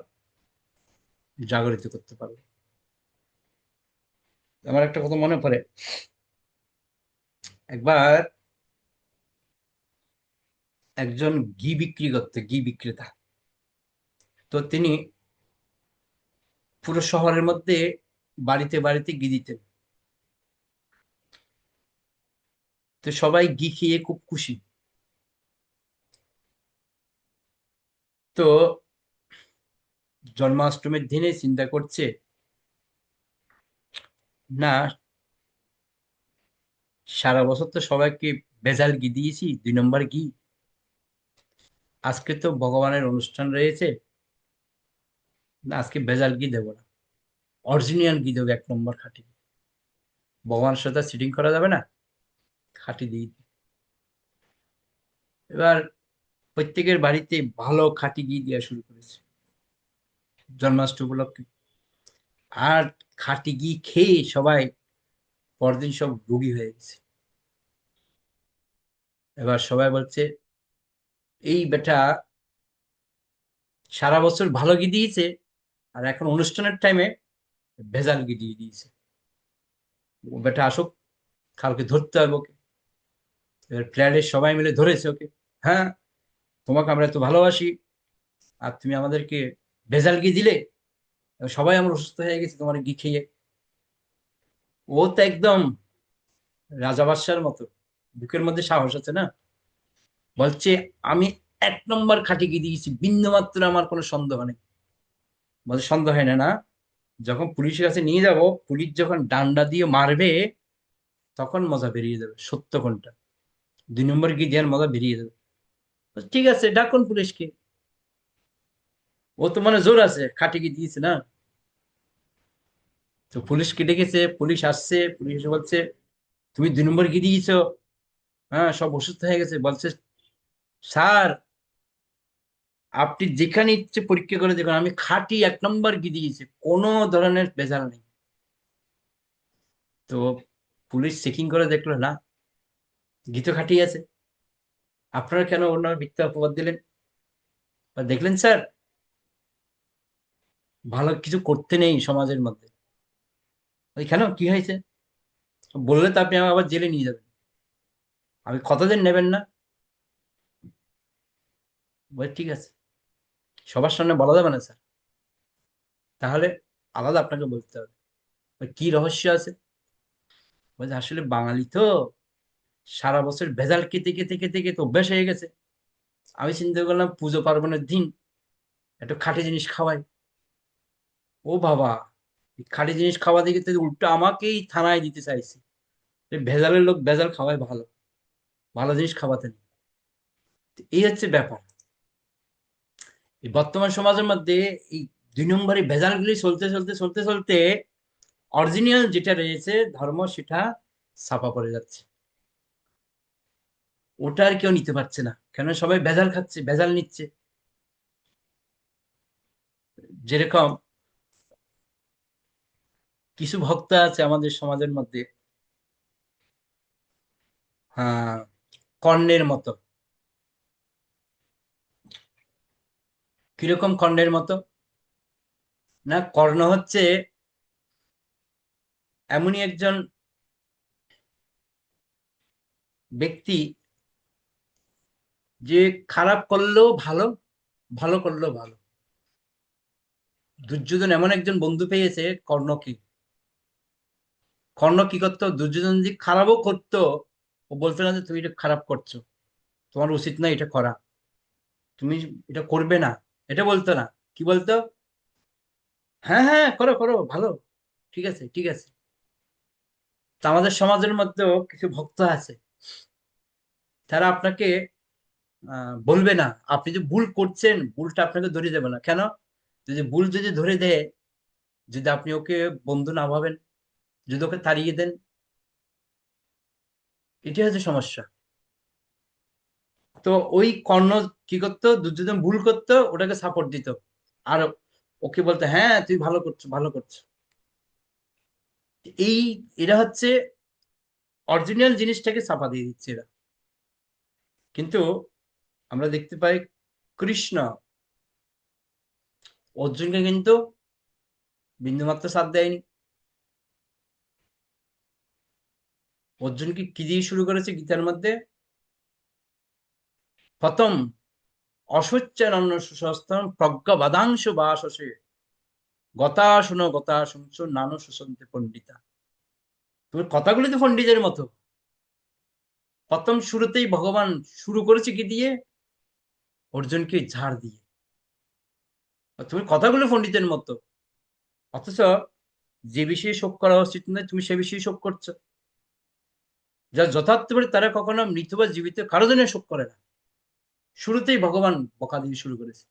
জাগরিত করতে পারবো। আমার একটা কথা মনে পড়ে, একবার একজন ঘি বিক্রি করতে, ঘি বিক্রেতা, তো তিনি পুরো শহরের মধ্যে বাড়িতে বাড়িতে ঘি দিতেন। তো সবাই ঘি খেয়ে খুব খুশি। তো জন্মাষ্টমীর দিনে চিন্তা করছে, না সারা বছর তো সবাইকে ভেজাল ঘি দিয়েছি, 2 নম্বর ঘি, আজকে তো ভগবানের অনুষ্ঠান রয়েছে, না আজকে ভেজাল ঘি দেবো না, অরিজিনাল ঘি দেবো, 1 নম্বর খাঁটি। ভগবানের সাথে সিটিং করা যাবে না, খাঁটি দিয়ে দিই। এবার প্রত্যেকের বাড়িতে ভালো খাঁটি ঘি দেওয়া শুরু করেছে জন্মাষ্টমী উপলক্ষে। আর খাঁটি ঘি খেয়ে সবাই পরদিন সব রোগী হয়ে গেছে। এবার সবাই বলছে, এই বেটা সারা বছর ভালো ঘি দিয়েছে, আর এখন অনুষ্ঠানের টাইমে ভেজাল ঘি দিয়ে দিয়েছে। ও বেটা আসুক, কালকে ধরতে হবে ওকে। এবার প্লেয়ারের সবাই মিলে ধরেছে ওকে। হ্যাঁ, তোমাকে আমরা এত ভালোবাসি, আর তুমি আমাদেরকে ভেজাল ঘি দিলে, এবার সবাই আমরা অসুস্থ হয়ে গেছি তোমার ঘি খেয়ে। ও তো একদম রাজা বাদশার মতো, বুকের মধ্যে সাহস আছে না, বলছে আমি 1 নম্বর খাঁটি ঘি দিয়েছি, বিন্দু মাত্র আমার কোনো সন্দেহ নেই। বলছে সন্দেহ হয় না, না যখন পুলিশের কাছে নিয়ে যাব, পুলিশ যখন ডান্ডা দিয়ে মারবে, তখন মজা বেরিয়ে যাবে সত্য কোনটা। 2 নম্বর ঘি দেওয়ার মজা বেরিয়ে যাবে। বলছে, ঠিক আছে ডাকুন পুলিশকে। ও তো মানে জোর আছে, খাঁটি ঘি দিয়েছে না। তো পুলিশকে ডেকেছে, পুলিশ আসছে, পুলিশ এসে বলছে তুমি 2 নম্বর ঘি দিয়েছো, হ্যাঁ সব অসুস্থ হয়ে গেছে। বলছে স্যার আপনি যেখানে ইচ্ছে পরীক্ষা করে দেখুন, আমি খাঁটি 1 নম্বর ঘি দিয়েছি, কোনো ধরনের ভেজাল নেই। তো পুলিশ চেকিং করে দেখলো না, ঘি তো খাঁটি আছে, আপনারা কেন ওর নামে মিথ্যা অপবাদ দিলেন? বা দেখলেন স্যার, ভালো কিছু করতে নেই সমাজের মধ্যে। ওই কেন কি হয়েছে বললে তো আপনি আমাকে আবার জেলে নিয়ে যাবেন, আমি কতদিন নেবেন না। বলে ঠিক আছে, সবার সামনে বলা যাবে না স্যার, তাহলে আলাদা আপনাকে বলতে হবে। বলে, কি রহস্য আছে? বলছে আসলে বাঙালি তো সারা বছর ভেজাল খেতে খেতে খেতে খেতে অভ্যাস হয়ে গেছে। আমি চিন্তা করলাম পুজো পার্বণের দিন একটু খাঁটি জিনিস খাওয়াই। ও বাবা, এই খাঁটি জিনিস খাওয়া দিকে তো উল্টো আমাকেই থানায় দিতে চাইছে, ভেজালের লোক ভেজাল খাওয়াই ভালো, ভালো জিনিস খাওয়াতে নেই। এই হচ্ছে ব্যাপার। এই বর্তমান সমাজের মধ্যে এই 2 নম্বরই ভেজালগুলি চলতে চলতে চলতে চলতে অরিজিনাল যেটা রয়েছে ধর্ম, সেটা ছাপা পড়ে যাচ্ছে। ওটা আর কেউ নিতে পারছে না, কেন সবাই ভেজাল খাচ্ছে, ভেজাল নিচ্ছে। যেরকম কিছু ভক্ত আছে আমাদের সমাজের মধ্যে, হ্যাঁ, কর্ণের মতো। কিরকম কর্ণের মতো? না, কর্ণ হচ্ছে এমনই একজন ব্যক্তি যে খারাপ করলেও ভালো, ভালো করলেও ভালো। দুর্যোধন এমন একজন বন্ধু পেয়েছে কর্ণকে। কর্ণ কি করতো, দুর্যোধন যদি খারাপও করতো, ও বলতো না যে তুমি এটা খারাপ করছো, তোমার উচিত না এটা করা, তুমি এটা করবে না, এটা বলতো না। কি বলতো, হ্যাঁ হ্যাঁ করো করো, ভালো, ঠিক আছে ঠিক আছে। তা আমাদের সমাজের মধ্যেও কিছু ভক্ত আছে, তারা আপনাকে বলবে না আপনি যে ভুল করছেন, ভুলটা আপনাকে ধরে দেবে না। কেন? যদি ভুল যদি ধরে দেয়, যদি আপনি ওকে বন্ধু না ভাবেন, যদি ওকে তাড়িয়ে দেন, এটি হচ্ছে সমস্যা। তো ওই কর্ণ কি করতো, দুর্যোধন ভুল করতো ওটাকে সাপোর্ট দিত, আর ওকে বলতো হ্যাঁ তুই ভালো করছো ভালো করছো। এই এরা হচ্ছে অরিজিনাল জিনিসটাকে চাপা দিয়ে দিচ্ছে এরা। কিন্তু আমরা দেখতে পাই কৃষ্ণ অর্জুনকে কিন্তু বিন্দুমাত্র সাথ দেয়নি। অর্জুনকে কি দিয়ে শুরু করেছে গীতার মধ্যে? প্রথম অসচ্চারণ্য সুশস্ত্রম প্রজ্ঞাবাদাংশু বাসসে গতাশুনচ নানো সুসন্তে পণ্ডিতা। তুমি কথাগুলি তো পণ্ডিতের মতো। প্রথম শুরুতেই ভগবান শুরু করেছে কি দিয়ে? অর্জুনকে ঝাড় দিয়ে। তুমি কথাগুলো পণ্ডিতের মতো, অথচ যে বিষয়ে শোক করা উচিত নয় তুমি সে বিষয়ে শোক করছো। যা যথার্থভাবে তারা কখনো মৃত বা জীবিত কারো জন্য শোক করে না। শুরুতেই ভগবান বকা দিয়ে শুরু করেছে।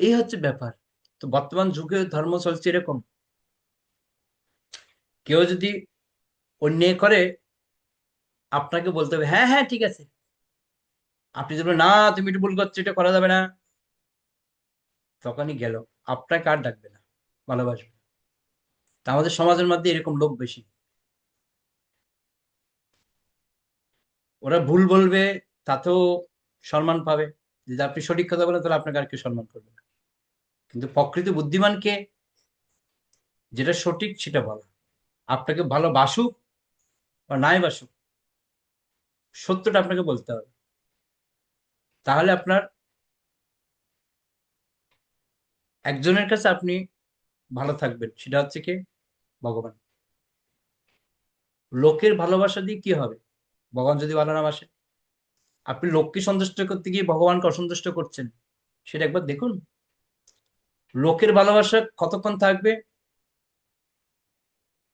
এই হচ্ছে ব্যাপার। তো বর্তমান যুগে ধর্ম চলছে এরকম, কেউ যদি অন্যায় করে আপনাকে বলতে হবে হ্যাঁ হ্যাঁ ঠিক আছে, আপনি যদি বলেন, না তুমি একটু ভুল করছো, এটা করা যাবে না, তখনই গেল, আপনাকে আর ডাকবে না, ভালোবাসবে না। তা আমাদের সমাজের মধ্যে এরকম লোক বেশি। ওরা ভুল বলবে, তাতেও সম্মান পাবে। যদি আপনি সঠিক কথা বলেন তাহলে আপনাকে আর কেউ সম্মান করবে না। কিন্তু প্রকৃত বুদ্ধিমানকে যেটা সঠিক সেটা বলা। আপনাকে ভালোবাসুক বা নাই বাসুক, সত্যটা আপনাকে বলতে হবে। তাহলে আপনার একজনের কাছে আপনি ভালো থাকবেন, সেটা হচ্ছে কি? ভগবান। লোকের ভালোবাসা দিয়ে কি হবে? ভগবান যদি ভালো না বাসে, আপনি লোককে সন্তুষ্ট করতে গিয়ে ভগবানকে অসন্তুষ্ট করছেন, সেটা একবার দেখুন। লোকের ভালোবাসা কতক্ষণ থাকবে?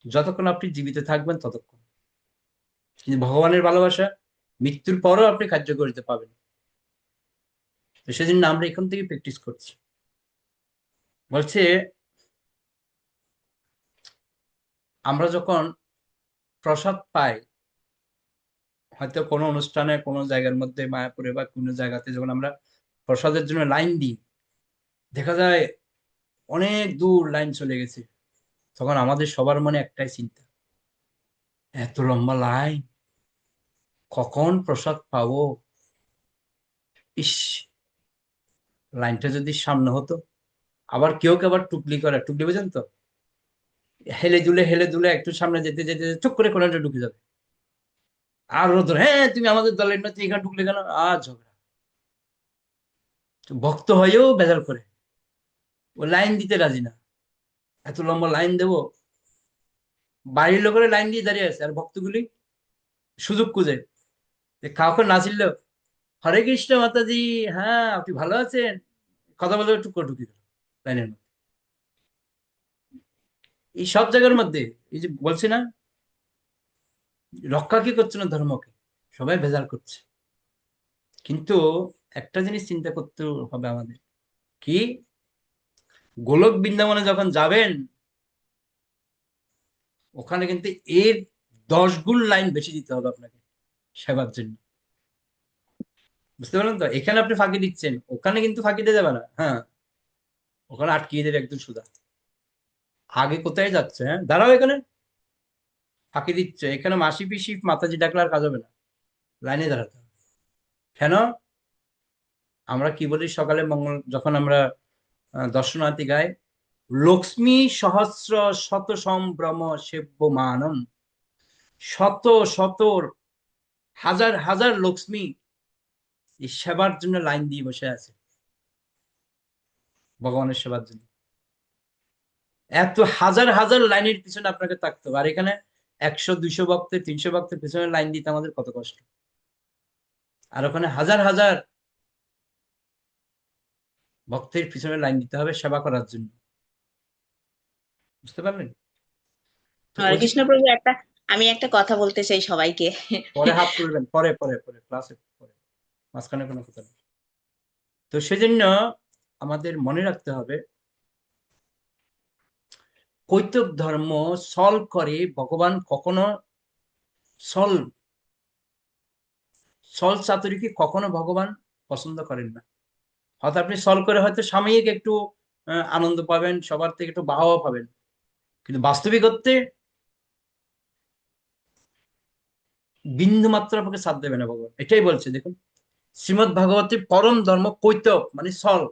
যতক্ষণ আপনি জীবিত থাকবেন ততক্ষণ। কিন্তু ভগবানের ভালোবাসা মৃত্যুর পরও আপনি কার্যকরিতা পাবেন। তো সেজন্য আমরা এখান থেকে প্র্যাকটিস করছি। বলছে আমরা যখন প্রসাদ পাই, হয়তো কোনো অনুষ্ঠানে কোনো জায়গার মধ্যে মায়াপুরে বা কোনো জায়গাতে যখন আমরা প্রসাদের জন্য লাইন দিই, দেখা যায় অনেক দূর লাইন চলে গেছে। তখন আমাদের সবার মনে একটাই চিন্তা, এত লম্বা লাইন, কখন প্রসাদ পাবো? ইস, লাইনটা যদি সামনে হতো। আবার কেউ কেউ আবার টুকলি করে, টুকলি বুঝেন তো, হেলে দুলে একটু সামনে যেতে যেতে যেতে চুপ করে কোনটা ঢুকে যাবে। আর ও ধর, হ্যাঁ তুমি আমাদের দলের না, তুই এখানে ঢুকলে কেন? আর ঝগড়া। তো ভক্ত হয়েও বেজার করে, ও লাইন দিতে রাজি না। এত লম্বা লাইন দেবো, বাড়ির লোকেরা লাইন দিয়ে দাঁড়িয়ে আছে, আর ভক্তগুলি সুযোগ খুঁজে যে কাউকে না চিনলেও, হরে কৃষ্ণ মাতাজি, হ্যাঁ আপনি ভালো আছেন, কথা বলে টুকরো ঢুকি গেল লাইনের মধ্যে। এই সব জায়গার মধ্যে, এই যে বলছি না, রক্ষা কি করছে না ধর্মকে, সবাই ভেজাল করছে। কিন্তু একটা জিনিস চিন্তা করতে হবে আমাদের, কি? গোলক বৃন্দাবনে যখন যাবেন, ওখানে কিন্তু এর 10 গুণ লাইন বেশি দিতে হবে আপনাকে সেবার জন্য। বুঝতে পারলেন তো? এখানে আপনি ফাঁকি দিচ্ছেন, ওখানে কিন্তু ফাঁকি দিয়ে যাবে না। হ্যাঁ, ওখানে আটকিয়ে দেবে একদম সুদা। আগে কোথায় যাচ্ছে, হ্যাঁ দাঁড়াও এখানে, ফাঁকি দিচ্ছে। এখানে মাসি পিসি মাতাজি ডাকলে আর কাজ হবে না, লাইনে দাঁড়াতে হবে। কেন? আমরা কি বলি সকালে, মঙ্গল যখন আমরা দর্শনার্থী গায়, লক্ষ্মী সহস্র শত সম্ভ্রম সেব্যমানম। শত শত হাজার হাজার লক্ষ্মী এই সেবার জন্য লাইন দিয়ে বসে আছে, ভগবানের সেবার জন্য। এত হাজার হাজার লাইনের পিছনে আপনাকে থাকতে হবে। আর এখানে 100-200 ভক্তের 300 ভক্তের পিছনে লাইন দিতে আমাদের কত কষ্ট, আর ওখানে হাজার হাজার ভক্তের পিছনে লাইন দিতে হবে সেবা করার জন্য। বুঝতে পারলেন? তো হরে কৃষ্ণ প্রভু, আমি একটা কথা বলতে চাই সবাইকে। পরে হাত তুলবেন, পরে পরে পরে ক্লাসে পরে, মাঝখানে কোনো কথা নেই। তো সেজন্য আমাদের মনে রাখতে হবে, কৈতব ধর্ম সলভ করে, ভগবান কখনো সল চাতুরীকে কখনো ভগবান পছন্দ করেন না। হয়তো আপনি সলভ করে হয়তো সাময়িক একটু আনন্দ পাবেন, সবার থেকে একটু বাহবা পাবেন, কিন্তু বাস্তবিক অর্থে বিন্দু মাত্র আপনাকে সাথ দেবে না ভগবান। এটাই বলছে, দেখুন শ্রীমদ ভাগবতী পরম ধর্ম কৈতব মানে সলভ,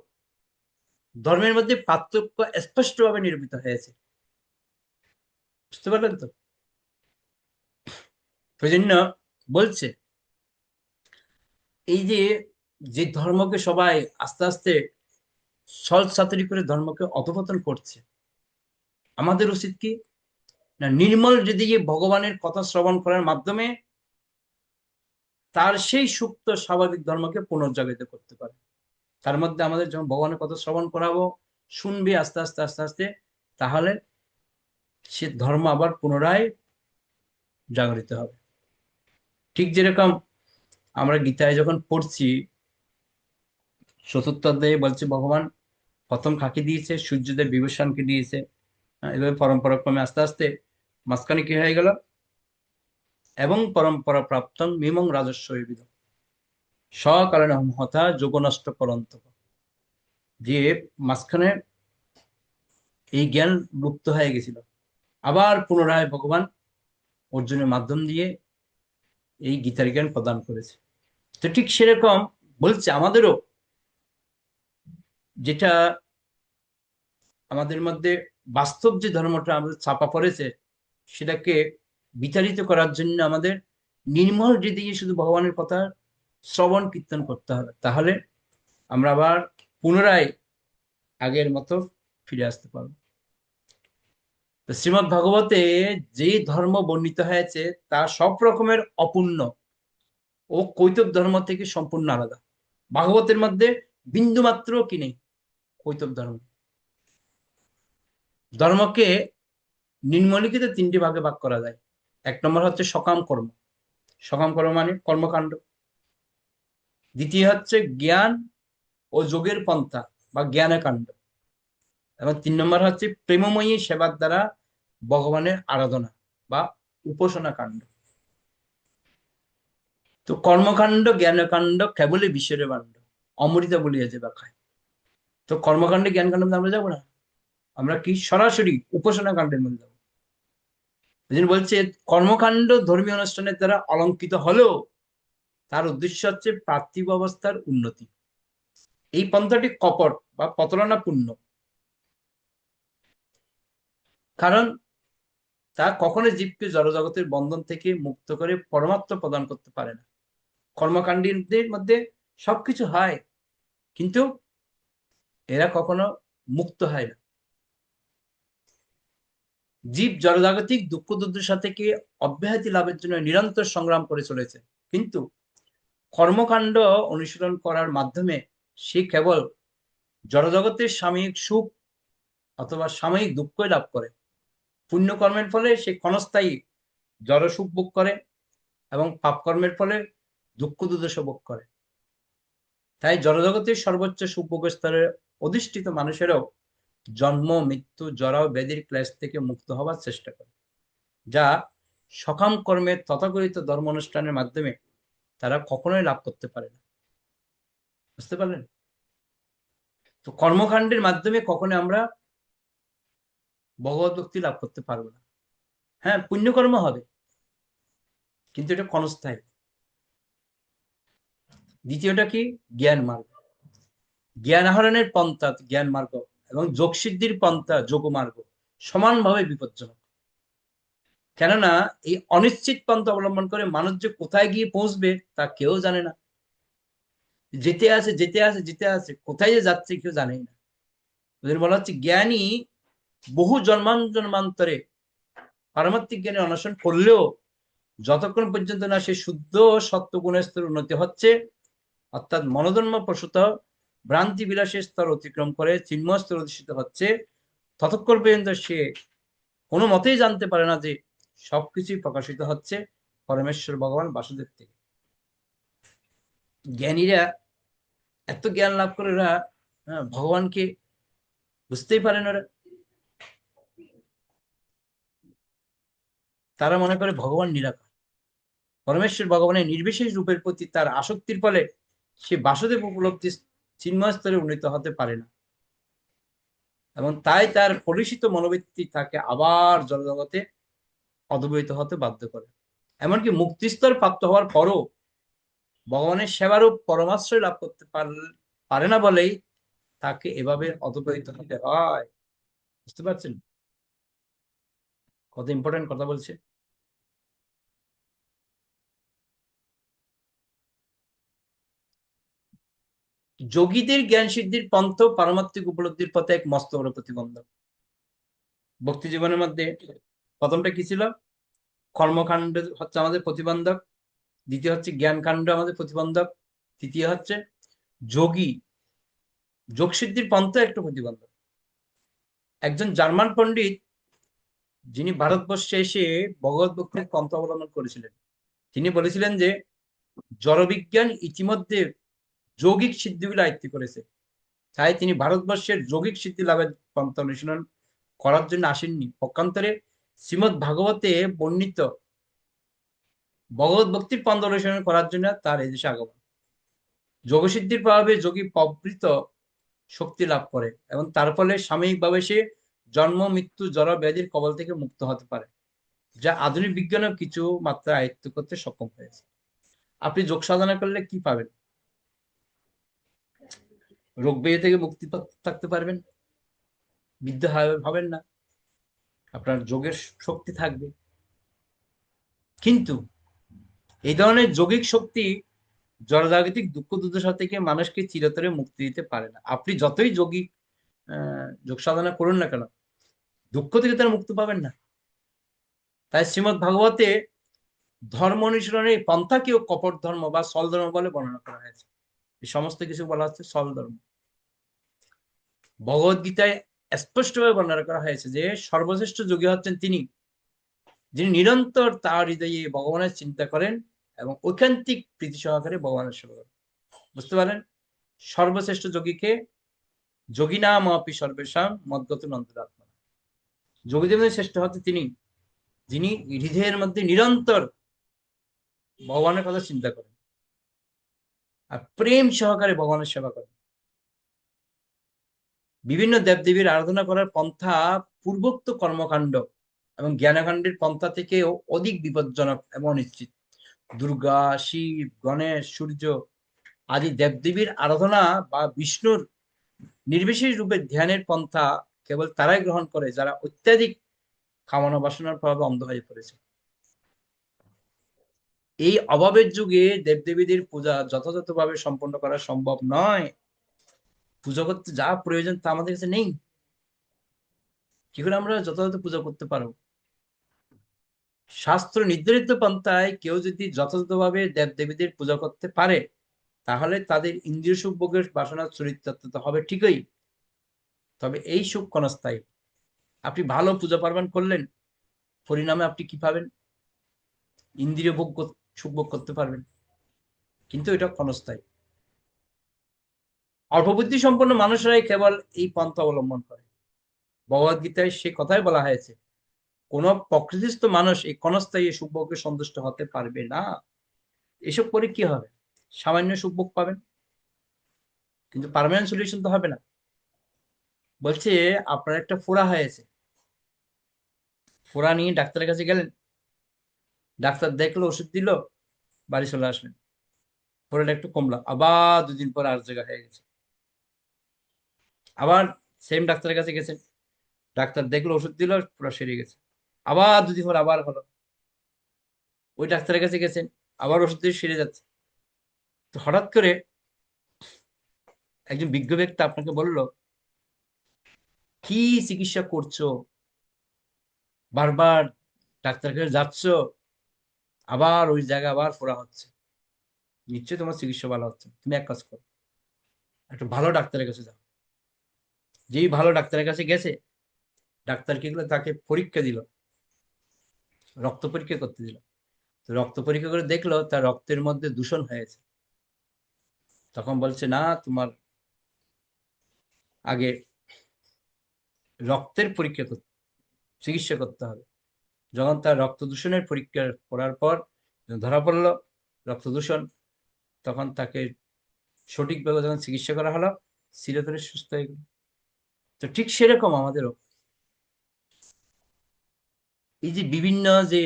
ধর্মের মধ্যে পার্থক্য স্পষ্টভাবে নিরূপিত হয়েছে। বুঝতে পারলেন তো? সেই জন্য বলছে এই যে যে ধর্মকে সবাই আস্তে আস্তে সল সাতরি করে ধর্মকে অধপতন করছে, আমাদের উচিত কি না নির্মল যদি ভগবানের কথা শ্রবণ করার মাধ্যমে তার সেই সুপ্ত স্বাভাবিক ধর্মকে পুনর্জাগৃত করতে পারে। তার মধ্যে আমাদের যখন ভগবানের কথা শ্রবণ করাবো, শুনবে আস্তে আস্তে আস্তে আস্তে, তাহলে সে ধর্ম আবার পুনরায় জাগরিত হবে। ঠিক যেরকম আমরা গীতায় যখন পড়ছি, চতুর্থ অধ্যায়ে বলছে ভগবান প্রথম কাকে দিয়েছে, সূর্যদেব বিভূষণকে দিয়েছে। এভাবে পরম্পরাক্রমে আস্তে আস্তে মাঝখানে কি হয়ে গেল, এবং পরম্পরা প্রাপ্তং মিমং রাজস্ব বিদ সকারণে হতা যোগ নষ্ট করন্ত, যে মাঝখানে এই জ্ঞান লুপ্ত হয়ে গেছিল, আবার পুনরায় ভগবান অর্জুনের মাধ্যম দিয়ে এই গীতার জ্ঞান প্রদান করেছে। তো ঠিক সেরকম বলছে আমাদেরও, যেটা আমাদের মধ্যে বাস্তব যে ধর্মটা আমাদের চাপা পড়েছে, সেটাকে বিতাড়িত করার জন্য আমাদের নির্মল হৃদয়ে শুধু ভগবানের কথা শ্রবণ কীর্তন করতে হবে, তাহলে আমরা আবার পুনরায় আগের মতো ফিরে আসতে পারবো। তো শ্রীমদ ভাগবতে যে ধর্ম বর্ণিত হয়েছে তা সব রকমের অপূর্ণ ও কৈতব ধর্ম থেকে সম্পূর্ণ আলাদা। ভাগবতের মধ্যে বিন্দু মাত্র কি নেই কৈতব ধর্ম। ধর্মকে নিম্নলিখিত 3টি ভাগে ভাগ করা যায়। 1 নম্বর হচ্ছে সকাম কর্ম, সকাম কর্ম মানে কর্মকাণ্ড। দ্বিতীয় হচ্ছে জ্ঞান ও যোগের পন্থা বা জ্ঞানের কাণ্ড, এবং 3 নম্বর হচ্ছে প্রেমময়ী সেবার দ্বারা ভগবানের আরাধনা বা উপাসনা কাণ্ড। তো কর্মকাণ্ড জ্ঞানকাণ্ড কেবলই বিশ্বের কাণ্ড, অমৃতা বলিয়া যে বা খায়। তো কর্মকাণ্ডে জ্ঞানকাণ্ড আমরা যাবো না, আমরা কি সরাসরি উপাসনা কাণ্ডের মধ্যে যাবো। বলছে কর্মকাণ্ড ধর্মীয় অনুষ্ঠানের দ্বারা অলঙ্কিত হলেও তার উদ্দেশ্য হচ্ছে পার্থিব অবস্থার উন্নতি। এই পন্থাটি কপট বা প্রতারণাপূর্ণ, কারণ তা কখনো জীবকে জড়জগতের বন্ধন থেকে মুক্ত করে পরমাত্ম প্রদান করতে পারে না। কর্মকাণ্ডীদের মধ্যে সবকিছু হয়, কিন্তু এরা কখনো মুক্ত হয় না। জীব জড়জাগতিক দুঃখ দুর্দশা থেকে অব্যাহতি লাভের জন্য নিরন্তর সংগ্রাম করে চলেছে, কিন্তু কর্মকাণ্ড অনুশীলন করার মাধ্যমে সে কেবল জড়জগতের সাময়িক সুখ অথবা সাময়িক দুঃখই লাভ করে। পুণ্যকর্মের ফলে সে ক্ষণস্থায়ী জড় সুখ ভোগ করে এবং পাপ কর্মের ফলে দুঃখ দুর্দশা ভোগ করে। তাই জড়জগতের সর্বোচ্চ সুখভোগ স্তরে অধিষ্ঠিত মানুষেরও জন্ম মৃত্যু জরা ব্যাধির ক্লেশ থেকে মুক্ত হওয়ার চেষ্টা করে, যা সকাম কর্মের তথাকথিত ধর্ম অনুষ্ঠানের মাধ্যমে তারা কখনোই লাভ করতে পারে না। বুঝতে পারলেন? তো কর্মকাণ্ডের মাধ্যমে কখনো আমরা ভগবত ভক্তি লাভ করতে পারবো না। হ্যাঁ, পুণ্যকর্ম হবে, কিন্তু এটা ক্ষণস্থায়ী। দ্বিতীয়টা কি? জ্ঞান মার্গ, জ্ঞান আহরণের পন্থা জ্ঞান মার্গ, এবং যোগসিদ্ধির পন্থা যোগমার্গ সমানভাবে বিপজ্জনক। কেননা এই অনিশ্চিত পন্থা অবলম্বন করে মানুষ যে কোথায় গিয়ে পৌঁছবে তা কেউ জানে না। যেতে আছে যেতে আছে যেতে আছে, কোথায় যে যাচ্ছে কেউ জানেই না। বলা হচ্ছে জ্ঞানী বহু জন্মান্তরে পারমার্থিক জ্ঞানের অন্বেষণ করলেও যতক্ষণ পর্যন্ত না সে শুদ্ধ সত্য গুণের স্তর উন্নতি হচ্ছে, অর্থাৎ মনোধর্ম প্রসূত ভ্রান্তি বিলাসের স্তর অতিক্রম করে চিন্ময় স্তর অধিষ্ঠিত হচ্ছে, ততক্ষণ পর্যন্ত সে কোনো মতেই জানতে পারে না যে সবকিছুই প্রকাশিত হচ্ছে পরমেশ্বর ভগবান বাসুদেব থেকে। জ্ঞানীরা এত জ্ঞান লাভ করে ওরা ভগবানকে বুঝতেই পারেন। ওরা তারা মনে করে ভগবান নিরাকার। পরমেশ্বর ভগবানের নির্বিশেষ রূপের প্রতি তার আসক্তির ফলে সে বাসুদেব উপলব্ধি চিন্ময় স্তরে উন্নীত হতে পারে না, এবং তাই তার কলুষিত মনোবৃত্তি তাকে আবার জড়জগতে অদ্বৈত হতে বাধ্য করে। এমনকি মুক্তিস্তর প্রাপ্ত হওয়ার পরও ভগবানের সেবারূপ পরমাশ্রয় লাভ করতে পারে না বলেই তাকে এভাবে অদ্বৈত হতে হয়। বুঝতে পারছেন কত ইম্পর্টেন্ট কথা বলছে? যোগীদের জ্ঞান সিদ্ধির পন্থ পারমাত্মিক উপলব্ধির পথে এক মস্ত বড় প্রতিবন্ধক। ভক্তি জীবনের মধ্যে প্রথমটা কি ছিল? কর্মকাণ্ড হচ্ছে আমাদের প্রতিবন্ধক, দ্বিতীয় হচ্ছে জ্ঞান কাণ্ড আমাদের প্রতিবন্ধক, তৃতীয় হচ্ছে যোগী যোগসিদ্ধির পন্থা একটা প্রতিবন্ধক। একজন জার্মান পণ্ডিত যিনি ভারতবর্ষে এসে ভগবত ভক্তির পন্থা অবলম্বন করেছিলেন, তিনি বলেছিলেন যে জড়বিজ্ঞান ইতিমধ্যে যৌগিক সিদ্ধিগুলো আয়ত্ত করেছে, তাই তিনি ভারতবর্ষের যৌগিক সিদ্ধি লাভের পন্থা অনুশীলন করার জন্য আসেননি। পক্ষান্তরে শ্রীমৎ ভাগবতে বর্ণিত ভগবত ভক্তির পন্থা অনুশীলন করার জন্য তার এদেশে আগমন। যোগসিদ্ধির প্রভাবে যোগী প্রবৃত শক্তি লাভ করে এবং তার ফলে সাময়িকভাবে সে জন্ম মৃত্যু জড় ব্যাধির কবল থেকে মুক্ত হতে পারে, যা আধুনিক বিজ্ঞানও কিছু মাত্রা আয়ত্ত করতে সক্ষম হয়েছে। আপনি যোগ সাধনা করলে কি পাবেন? রোগ ব্যাধি থেকে মুক্তি থাকতে পারবেন, বৃদ্ধ হবেন না, আপনার যোগের শক্তি থাকবে। কিন্তু এই ধরনের যৌগিক শক্তি জড়জাগতিক দুঃখ দুর্দশা থেকে মানুষকে চিরতরে মুক্তি দিতে পারে না। আপনি যতই যোগিক যোগ সাধনা করুন না কেন, দুঃখ থেকে তারা মুক্তি পাবেন না। তাই শ্রীমৎ ভাগবতে ধর্ম অনুশীলনের পন্থাকেও কপট ধর্ম বা সল ধর্ম বলে বর্ণনা করা হয়েছে। এই সমস্ত কিছু বলা হচ্ছে সল ধর্ম। ভগবত গীতায় স্পষ্টভাবে বর্ণনা করা হয়েছে যে সর্বশ্রেষ্ঠ যোগী হচ্ছেন তিনি, যিনি নিরন্তর তার হৃদয়ে ভগবানের চিন্তা করেন এবং ঐকান্তিক প্রীতি সহকারে ভগবানের সেবা করেন। বুঝতে পারেন? সর্বশ্রেষ্ঠ যোগীকে যোগী নাম অপি সর্বেশাং মদ্গত নন্দরাত্মা। যোগীদের মধ্যে শ্রেষ্ঠ হচ্ছে তিনি, যিনি হৃদয়ের মধ্যে নিরন্তর ভগবানের কথা চিন্তা করেন আর প্রেম সহকারে ভগবানের সেবা করেন। বিভিন্ন দেবদেবীর আরাধনা করার পন্থা পূর্বোক্ত কর্মকাণ্ড এবং জ্ঞানকাণ্ডের পন্থা থেকেও অধিক বিপজ্জনক এবং অনিশ্চিত। দুর্গা, শিব, গণেশ, সূর্য আদি দেবদেবীর আরাধনা বা বিষ্ণুর নির্বিশেষ রূপে ধ্যানের পন্থা কেবল তারাই গ্রহণ করে যারা অত্যাধিক কামনা বাসনার প্রভাবে অন্ধ হয়ে পড়েছে। এই অভাবের যুগে দেবদেবীদের পূজা যথাযথভাবে সম্পন্ন করা সম্ভব নয়। পূজা করতে যা প্রয়োজন তা আমাদের কাছে নেই, কি করে আমরা যথাযথ পূজা করতে পারবো? শাস্ত্র নির্ধারিত পন্থায় কেউ যদি যথাযথভাবে দেবদেবীদের পূজা করতে পারে, তাহলে তাদের ইন্দ্রিয় সুখ ভোগের বাসনা চরিতার্থ হবে ঠিকই, তবে এই সুখ ক্ষণস্থায়ী। আপনি ভালো পূজা পার্বণ করলেন, পরিণামে আপনি কি পাবেন? ইন্দ্রিয় ভোগ সুখ ভোগ করতে পারবেন, কিন্তু এটা ক্ষণস্থায়ী। অল্প বুদ্ধি সম্পন্ন মানুষরাই কেবল এই পন্থা অবলম্বন করে। ভগবদ গীতায় সে কথাই বলা হয়েছে, কোন প্রকৃতিস্থ মানুষ এই ক্ষণস্থায়ী সুখভোগে সন্তুষ্ট হতে পারবে না। এসব করে কি হবে? সামান্য সুখভোগ পাবেন, কিন্তু পার্মানেন্ট সলিউশন তো হবে না। বলছে আপনার একটা ফোড়া হয়েছে, ফোড়া নিয়ে ডাক্তারের কাছে গেলেন, ডাক্তার দেখলো, ওষুধ দিল, বাড়ি চলে আসলেন, ফোড়াটা একটু কমলো, আবার 2 দিন পর আর জায়গা হয়ে গেছে, আবার সেম ডাক্তারের কাছে গেছেন, ডাক্তার দেখলো, ওষুধ দিল, পুরো সেরে গেছে। আবার 2 দিন পর আবার হলো, ওই ডাক্তারের কাছে গেছেন, আবার ওষুধ দিয়ে সেরে যাচ্ছে। তো হঠাৎ করে একজন বিজ্ঞ ব্যক্তি আপনাকে বলল, কি চিকিৎসা করছো, বারবার ডাক্তারের কাছে যাচ্ছ, আবার ওই জায়গায় আবার ফোড়া হচ্ছে, নিশ্চয়ই তোমার চিকিৎসা ভালো হচ্ছে না। তুমি এক কাজ করো, একটা ভালো ডাক্তারের কাছে যাও। যেই ভালো ডাক্তারের কাছে গেছে, ডাক্তার কি করলো, তাকে পরীক্ষা দিল, রক্ত পরীক্ষা করতে দিল। তো রক্ত পরীক্ষা করে দেখলো তার রক্তের মধ্যে দূষণ হয়েছে। তখন বলছে, না, তোমার আগে রক্তের পরীক্ষা করতে, চিকিৎসা করতে হবে। যখন তার রক্ত দূষণের পরীক্ষা করার পর ধরা পড়লো রক্ত দূষণ, তখন তাকে সঠিকভাবে যখন চিকিৎসা করা হলো, চিরতরে সুস্থ হয়ে গেল। তো ঠিক সেরকম আমাদেরও এই যে বিভিন্ন যে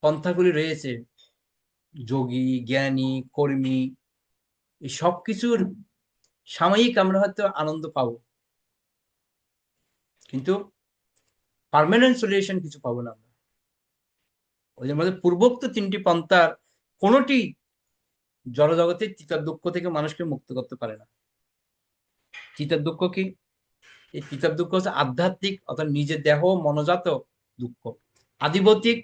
পন্থাগুলি রয়েছে, যোগী, জ্ঞানী, কর্মী, এই সব কিছুর সাময়িক আমরা হয়তো আনন্দ পাবো, কিন্তু পার্মানেন্ট সলিউশন কিছু পাবো না আমরা। ওই যে আমাদের পূর্বোক্ত 3টি পন্থার কোনোটি জড়জগতের চিতার দুঃখ থেকে মানুষকে মুক্ত করতে পারে না। চিতার দুঃখ কি? এই চিতার দুঃখ হচ্ছে আধ্যাত্মিক, অর্থাৎ নিজের দেহ মনোজাত দুঃখ। আদিভৌতিক,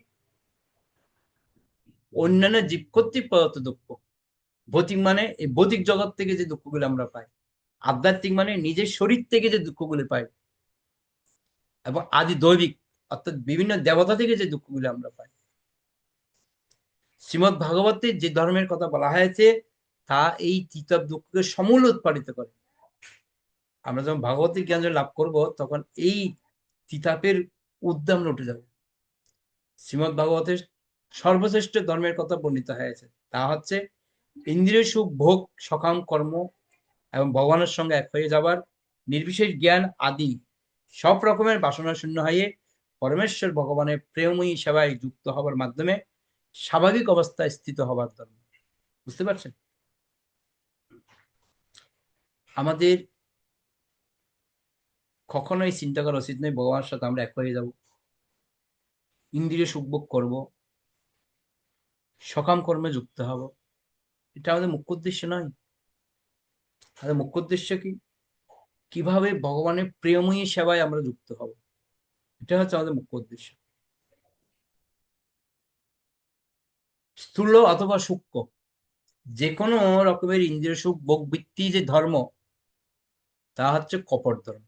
অন্যান্য জীব কর্তৃক প্রদত্ত দুঃখ। ভৌতিক মানে এই ভৌতিক জগৎ থেকে যে দুঃখগুলো আমরা পাই। আধ্যাত্মিক মানে নিজের শরীর থেকে যে দুঃখগুলো পাই। এবং আদি দৈবিক, অর্থাৎ বিভিন্ন দেবতা থেকে যে দুঃখগুলো আমরা পাই। শ্রীমদ ভাগবতে যে ধর্মের কথা বলা হয়েছে, তা এই চিতার দুঃখকে সমূলে উৎপাদিত করে। আমরা যখন ভাগবতের জ্ঞান লাভ করব, তখন এই তিতাপের ঊর্ধ্বে আমরা উঠে যাব। শ্রীমদ ভাগবতের সর্বশ্রেষ্ঠ ধর্মের কথা বর্ণিত হয়েছে, তা হচ্ছে ইন্দ্রিয় সুখ ভোগ, সকাম কর্ম এবং ভগবানের সঙ্গে এক হয়ে যাবার, নির্বিশেষ জ্ঞান আদি সব রকমের বাসনা শূন্য হয়ে পরমেশ্বর ভগবানের প্রেমময়ী সেবায় যুক্ত হবার মাধ্যমে স্বাভাবিক অবস্থায় স্থিত হবার ধর্ম। বুঝতে পারছেন? আমাদের কখনোই চিন্তা করা উচিত নয় ভগবানের সাথে আমরা এক হয়ে যাব, ইন্দ্রিয় সুখভোগ করব, সকাম কর্মে যুক্ত হব। এটা আমাদের মুখ্য উদ্দেশ্য নয়। আমাদের মুখ্য উদ্দেশ্য কি? কিভাবে ভগবানের প্রেমময়ী সেবায় আমরা যুক্ত হব, এটা হচ্ছে আমাদের মুখ্য উদ্দেশ্য। স্থূল অথবা সূক্ষ্ম যে কোনো রকমের ইন্দ্রিয় সুখ ভোগ বৃত্তি যে ধর্ম, তা হচ্ছে কপট ধর্ম।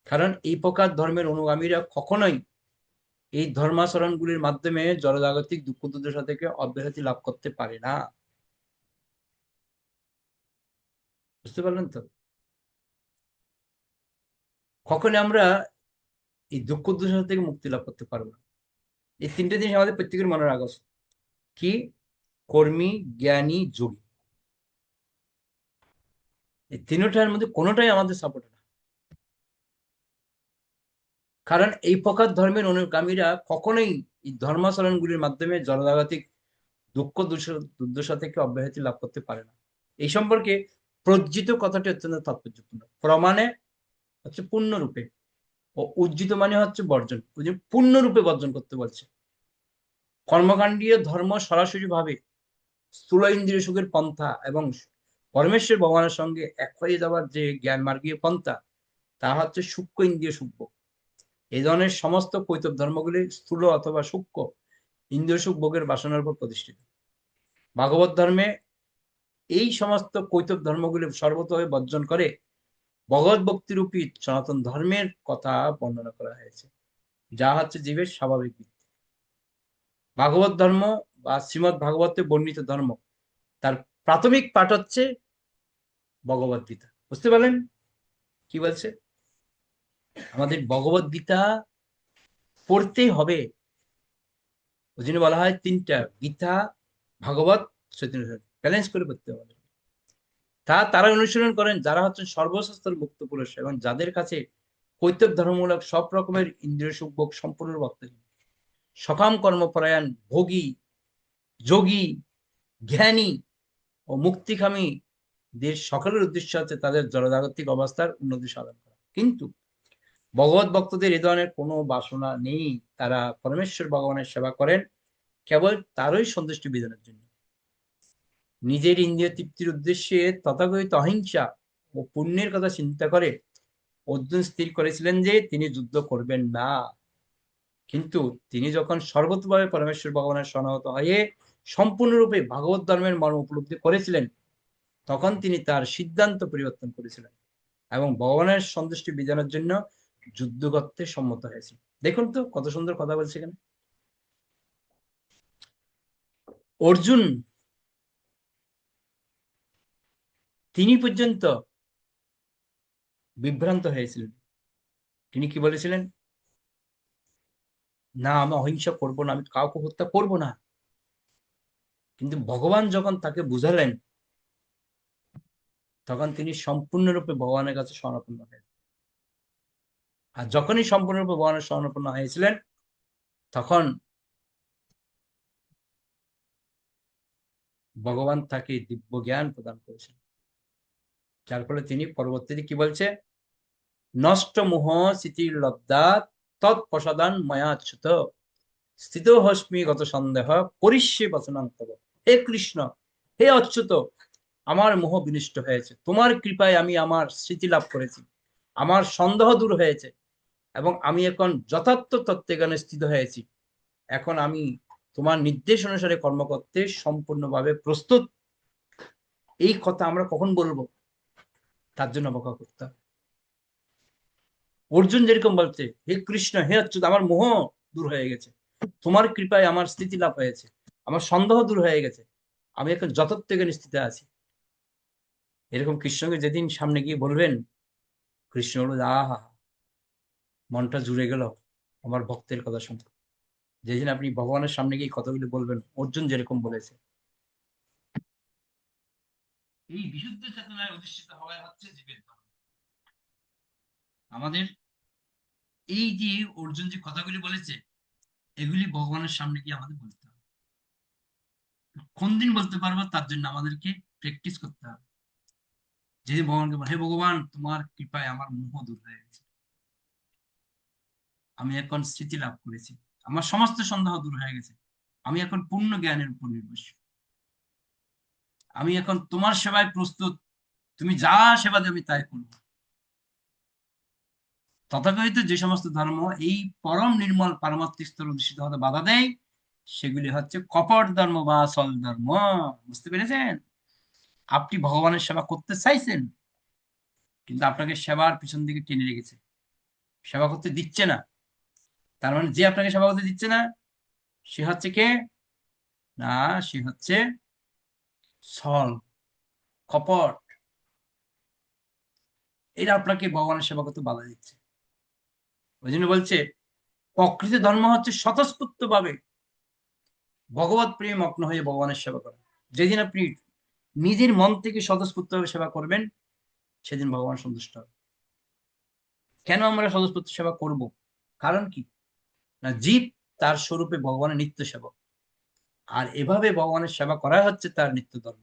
কারণ এই প্রকার ধর্মের অনুগামীরা কখনোই এই ধর্মাচরণগুলির মাধ্যমে জড়জাগতিক দুঃখ দুর্দশা থেকে অব্যাহতি লাভ করতে পারে না। বুঝতে পারলেন তো? কখনই আমরা এই দুঃখ দুর্দশা থেকে মুক্তি লাভ করতে পারবো না। এই 3টে জিনিস আমাদের প্রত্যেকের মনে রাখা উচিত। কি? কর্মী, জ্ঞানী, যোগী। এই 3টার মধ্যে কোনোটাই আমাদের সাপোর্ট না। কারণ এই প্রকার ধর্মের অনুগামীরা কখনোই এই ধর্মাচরণগুলির মাধ্যমে জনজাগতিক দুঃখ দুর্দশা থেকে অব্যাহতি লাভ করতে পারে না। এই সম্পর্কে প্রজ্জিত কথাটি অত্যন্ত তাৎপর্যপূর্ণ। প্রমাণে হচ্ছে পূর্ণরূপে, ও উজ্জিত মানে হচ্ছে বর্জন, পূর্ণরূপে বর্জন করতে বলছে। কর্মকাণ্ডীয় ধর্ম সরাসরি ভাবে স্থূল ইন্দ্রিয় সুখের পন্থা এবং পরমেশ্বর ভগবানের সঙ্গে এক হয়ে যাওয়ার যে জ্ঞান মার্গীয় পন্থা, তা হচ্ছে সূক্ষ্ম ইন্দ্রিয় সুখ। এই ধরনের সমস্ত কৈতব ধর্মগুলি স্থূল অথবা সূক্ষ্ম ইন্দ্রিয় সুখ ভোগের বাসনার উপর প্রতিষ্ঠিত। ভাগবত ধর্মে এই সমস্ত কৈতব ধর্মগুলি সর্বতভাবে বর্জন করে ভগবত ভক্তিরূপী সনাতন ধর্মের কথা বর্ণনা করা হয়েছে, যা হচ্ছে জীবের স্বাভাবিক বৃত্তি। ভাগবত ধর্ম বা শ্রীমদ ভাগবতে বর্ণিত ধর্ম, তার প্রাথমিক পাঠ হচ্ছে ভগবত গীতা। বুঝতে পারলেন কি বলছে? আমাদের ভগবত গীতা পড়তেই হবে। ওই জন্য বলা হয় 3টা গীতা, ভাগবত, চৈতন্য, ব্যালেন্স করে পড়তে হবে। তারা অনুসরণ করেন যারা হচ্ছেন সর্বশাস্ত্র মুক্ত পুরুষ এবং যাদের কাছে কৈতব ধর্মমূলক সব রকমের ইন্দ্রিয় সুখভোগ সম্পূর্ণ ভক্ত, সকাম কর্মপরায়ণ, ভোগী, যোগী, জ্ঞানী ও মুক্তিকামী দের সকলের উদ্দেশ্য হচ্ছে তাদের জড়জাগতিক অবস্থার উন্নতি সাধন করা। কিন্তু ভগবত ভক্তদের এ ধরনের কোনো বাসনা নেই। তারা পরমেশ্বর ভগবানের সেবা করেন কেবল তারই সন্তুষ্টি বিধানের জন্য। নিজের ইন্দ্রিয় তৃপ্তির উদ্দেশ্যে তথাকথিত অহিংসা ও পুণ্যের কথা চিন্তা করে অর্জুন স্থির করেছিলেন যে তিনি যুদ্ধ করবেন না। কিন্তু তিনি যখন সর্বতভাবে পরমেশ্বর ভগবানের শরণাগত হয়ে সম্পূর্ণরূপে ভাগবত ধর্মের মর্ম উপলব্ধি করেছিলেন, তখন তিনি তার সিদ্ধান্ত পরিবর্তন করেছিলেন এবং ভগবানের সন্তুষ্টি বিধানের জন্য যুদ্ধ করতে সম্মত হয়েছিল। দেখুন তো কত সুন্দর কথা বলছে এখানে। অর্জুন তিনি পর্যন্ত বিভ্রান্ত হয়েছিলেন। তিনি কি বলেছিলেন? না, আমি অহিংসা করবো না, আমি কাউকে হত্যা করবো না। কিন্তু ভগবান যখন তাকে বুঝালেন, তখন তিনি সম্পূর্ণরূপে ভগবানের কাছে শরণাপন্ন হয়েছিলেন। আর যখনই সম্পূর্ণরূপে ভগবানের শরণাপন্ন হয়েছিলেন, তখন ভগবান তাকে দিব্য জ্ঞান প্রদান করেছেন, যার ফলে তিনি পরবর্তীতে কি বলছে, নষ্ট মোহ স্মৃতির লব্ধা তৎপ্রসাদান ময়াচ্যুত স্থিত হস্মি গত সন্দেহ পরিষ্যে বচনান্তব। হে কৃষ্ণ, হে অচ্যুত, আমার মোহ বিনষ্ট হয়েছে, তোমার কৃপায় আমি আমার স্মৃতি লাভ করেছি, আমার সন্দেহ দূর হয়েছে এবং আমি এখন যথার্থ তত্ত্বজ্ঞানে স্থিত হয়েছি। এখন আমি তোমার নির্দেশ অনুসারে কর্ম করতে সম্পূর্ণভাবে প্রস্তুত। এই কথা আমরা কখন বলবো? তার জন্য অপেক্ষা করতে হবে। অর্জুন যেরকম বলছে, হে কৃষ্ণ, হে অচ্যুত, আমার মোহ দূর হয়ে গেছে, তোমার কৃপায় আমার স্থিতি লাভ হয়েছে, আমার সন্দেহ দূর হয়ে গেছে, আমি এখন যথার্থজ্ঞানে স্থিত আছি। এরকম কৃষ্ণকে যেদিন সামনে গিয়ে বলবেন, কৃষ্ণ বলবে, আহা, মনটা জুড়ে গেল আমার ভক্তের কথা শুনতে। যেদিন আপনি ভগবানের সামনে গিয়ে কথাগুলি বলবেন, অর্জুন যেরকম বলেছে, এই বিশুদ্ধ চেতনায় অধিষ্ঠিত হওয়াই হচ্ছে জীবের ধর্ম। আমাদের এই যে অর্জুন যে কথাগুলি বলেছে, এগুলি ভগবানের সামনে গিয়ে আমাদের বলতে হবে। কোন দিন বলতে পারবো? তার জন্য আমাদেরকে প্র্যাকটিস করতে হবে। যেদিন ভগবানকে বলে, হে ভগবান, তোমার কৃপায় আমার মোহ দূর হয়ে গেছে, আমি এখন স্থিতি লাভ করেছি, আমার সমস্ত সন্দেহ দূর হয়ে গেছে, আমি এখন পূর্ণ জ্ঞানের উপর নির্ভরশীল, আমি এখন তোমার সেবায় প্রস্তুত, তুমি যা সেবা দেবে তাই করবো। তথাকথিত যে সমস্ত ধর্ম এই পরম নির্মল পারমাত্মিক স্তর অধিষ্ঠিত হতে বাধা দেয়, সেগুলি হচ্ছে কপট ধর্ম বা আসল ধর্ম। বুঝতে পেরেছেন? আপনি ভগবানের সেবা করতে চাইছেন, কিন্তু আপনাকে সেবার পিছন দিকে টেনে রেখেছে, সেবা করতে দিচ্ছে না। তার মানে যে আপনাকে সেবা করতে দিচ্ছে না, সে হচ্ছে কে? না, সে হচ্ছে ছল, কপট। এটা আপনাকে ভগবানের সেবা করতে বাধা দিচ্ছে। ওই জন্য বলছে, প্রকৃত ধর্ম হচ্ছে স্বতঃস্ফূর্ত ভাবে ভগবত প্রেম মগ্ন হয়ে ভগবানের সেবা করা। যেদিন আপনি নিজের মন থেকে স্বতঃস্ফূর্ত ভাবে সেবা করবেন, সেদিন ভগবান সন্তুষ্ট হবে। কেন আমরা স্বতঃস্ফূর্ত সেবা করব? কারণ কি না, জীব তার স্বরূপে ভগবানের নিত্য সেবক, আর এভাবে ভগবানের সেবা করা হচ্ছে তার নিত্য ধর্ম।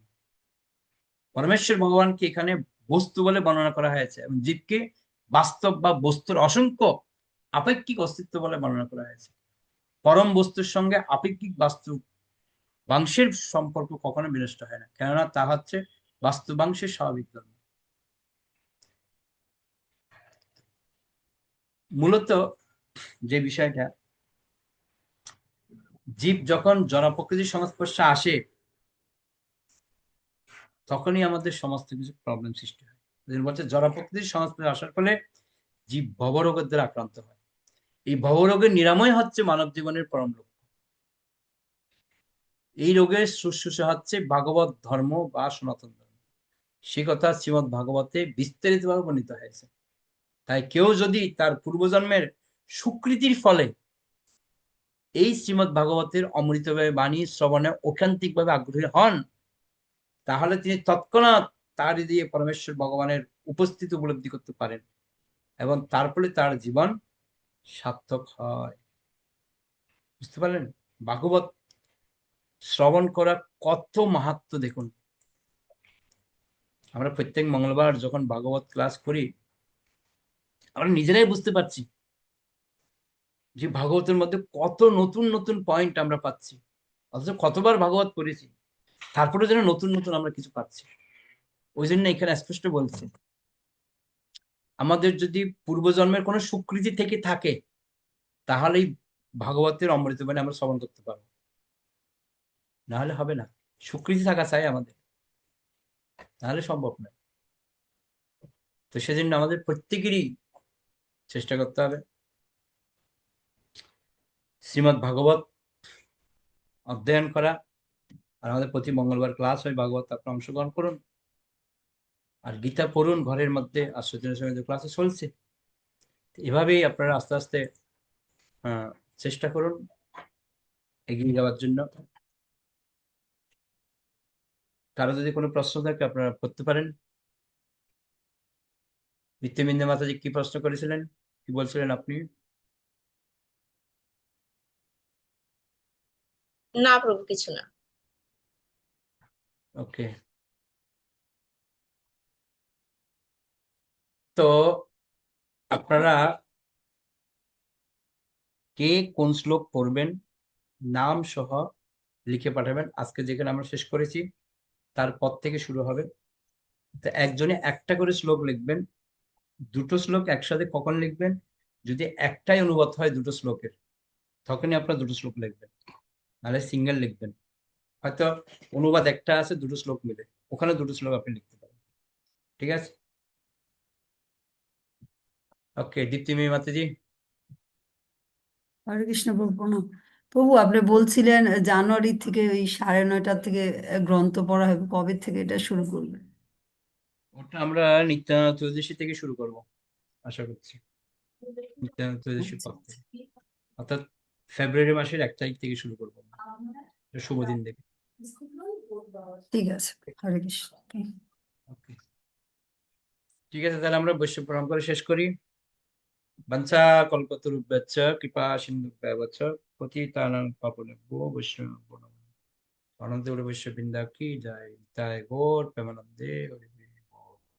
পরমেশ্বর ভগবানকে এখানে বস্তু বলে বর্ণনা করা হয়েছে এবং জীবকে বাস্তব বা বস্তুর অসংখ্য আপেক্ষিক অস্তিত্ব বলে বর্ণনা করা হয়েছে। পরম বস্তুর সঙ্গে আপেক্ষিক বাস্তবাংশের সম্পর্ক কখনো বিনষ্ট হয় না, কেননা তা হচ্ছে বাস্তবাংশের স্বাভাবিক ধর্ম। মূলত যে বিষয়টা, জীব যখন জড় প্রকৃতির সংস্পর্শে আসে, তখনই আমাদের সমস্ত কিছু প্রবলেম সৃষ্টি হয়। বলছে জড় প্রকৃতির সংস্পর্শে আসার ফলে জীব ভবরোগের দ্বারা আক্রান্ত হয়। এই ভবরোগের নিরাময় হচ্ছে মানব জীবনের পরম লক্ষ্য। এই রোগের শুশ্রূষা হচ্ছে ভাগবত ধর্ম বা সনাতন ধর্ম। সে কথা শ্রীমদ ভাগবতে বিস্তারিতভাবে বর্ণিত হয়েছে। তাই কেউ যদি তার পূর্বজন্মের সুকৃতির ফলে এই শ্রীমদ ভাগবতের অমৃতভাবে বাণী শ্রবণে ঐকান্তিকভাবে আগ্রহী হন, তাহলে তিনি তৎক্ষণাৎ তার দিয়ে পরমেশ্বর ভগবানের উপস্থিতি উপলব্ধি করতে পারেন এবং তার ফলে তার জীবন সার্থক হয়। বুঝতে পারলেন? ভাগবত শ্রবণ করা কত মাহাত্ম্য দেখুন। আমরা প্রত্যেক মঙ্গলবার যখন ভাগবত ক্লাস করি, আমরা নিজেরাই বুঝতে পারছি যে ভাগবতের মধ্যে কত নতুন নতুন পয়েন্ট আমরা পাচ্ছি। অথচ কতবার ভাগবত পড়েছি, তারপরে যেন নতুন নতুন আমরা কিছু পাচ্ছি। ওই জন্য এখানে স্পষ্ট বলছে, আমাদের যদি পূর্বজন্মের কোনো স্বীকৃতি থেকে থাকে, তাহলেই ভাগবতের অমৃতবাণী আমরা শ্রবণ করতে পারবো, না হলে হবে না। স্বীকৃতি থাকা চাই আমাদের, নাহলে সম্ভব না। তো সেজন্য আমাদের প্রত্যেকেরই চেষ্টা করতে হবে শ্রীমদ্ ভাগবত অধ্যয়ন করা। আর আমাদের প্রতি মঙ্গলবার ক্লাস হয় ভাগবত, আপনারা অংশগ্রহণ করুন। আর গীতা পড়ুন ঘরের মধ্যে, আর সত্যের সঙ্গে ক্লাসে চলছে। এভাবেই আপনারা আস্তে আস্তে চেষ্টা করুন এগিয়ে যাওয়ার জন্য। কারো যদি কোনো প্রশ্ন থাকে আপনারা করতে পারেন। নিত্যবিন্দু মাতাজি কি প্রশ্ন করেছিলেন, কি বলছিলেন আপনি? না প্রভু, কিছু না। ওকে, তো আপনারা কে কোন শ্লোক পড়বেন নাম সহ লিখে পাঠাবেন। আজকে যেখানে আমরা শেষ করেছি তারপর থেকে শুরু হবে। তো একজনে একটা করে শ্লোক লিখবেন। দুটো শ্লোক একসাথে কখন লিখবেন, যদি একটাই অনুবাদ হয় দুটো শ্লোকের, তখনই আপনার দুটো শ্লোক লিখবেন, নাহলে সিঙ্গেল লিখবেন। হয়তো অনুবাদ একটা আছে, দুটো শ্লোক মিলে, ওখানে দুটো শ্লোক আপনি লিখতে পারেন। ঠিক আছে? ওকে, দীপ্তিময়ী মাতাজি। হরে কৃষ্ণ প্রভু প্রণাম। প্রভু আপনি বলছিলেন জানুয়ারি থেকে ওই 9:30 থেকে গ্রন্থ পড়া হবে, কবে থেকে এটা শুরু করবে? ওটা আমরা নিত্যানন্দ ত্রয়োদশী থেকে শুরু করব আশা করছি, নিত্যানন্দ ত্রয়োদশীর পর থেকে, অর্থাৎ ফেব্রুয়ারি মাসের 1 তারিখ থেকে শুরু করবো, শুভ দিন দেখে। ঠিক আছে, হরে কৃষ্ণ। ওকে, ঠিক আছে, তাহলে আমরা বৈশ্ব প্রণাম করে শেষ করি। বঞ্চা কল্পতরুভ্যশ্চ কৃপা সিন্ধুভ্যেব চ পতিতানাং পাবনেভ্যো বৈষ্ণবেভ্যো নমঃ। অনন্ত বৈশ্ব বৃন্দা কি জয়, জয় গৌর প্রেমানন্দে।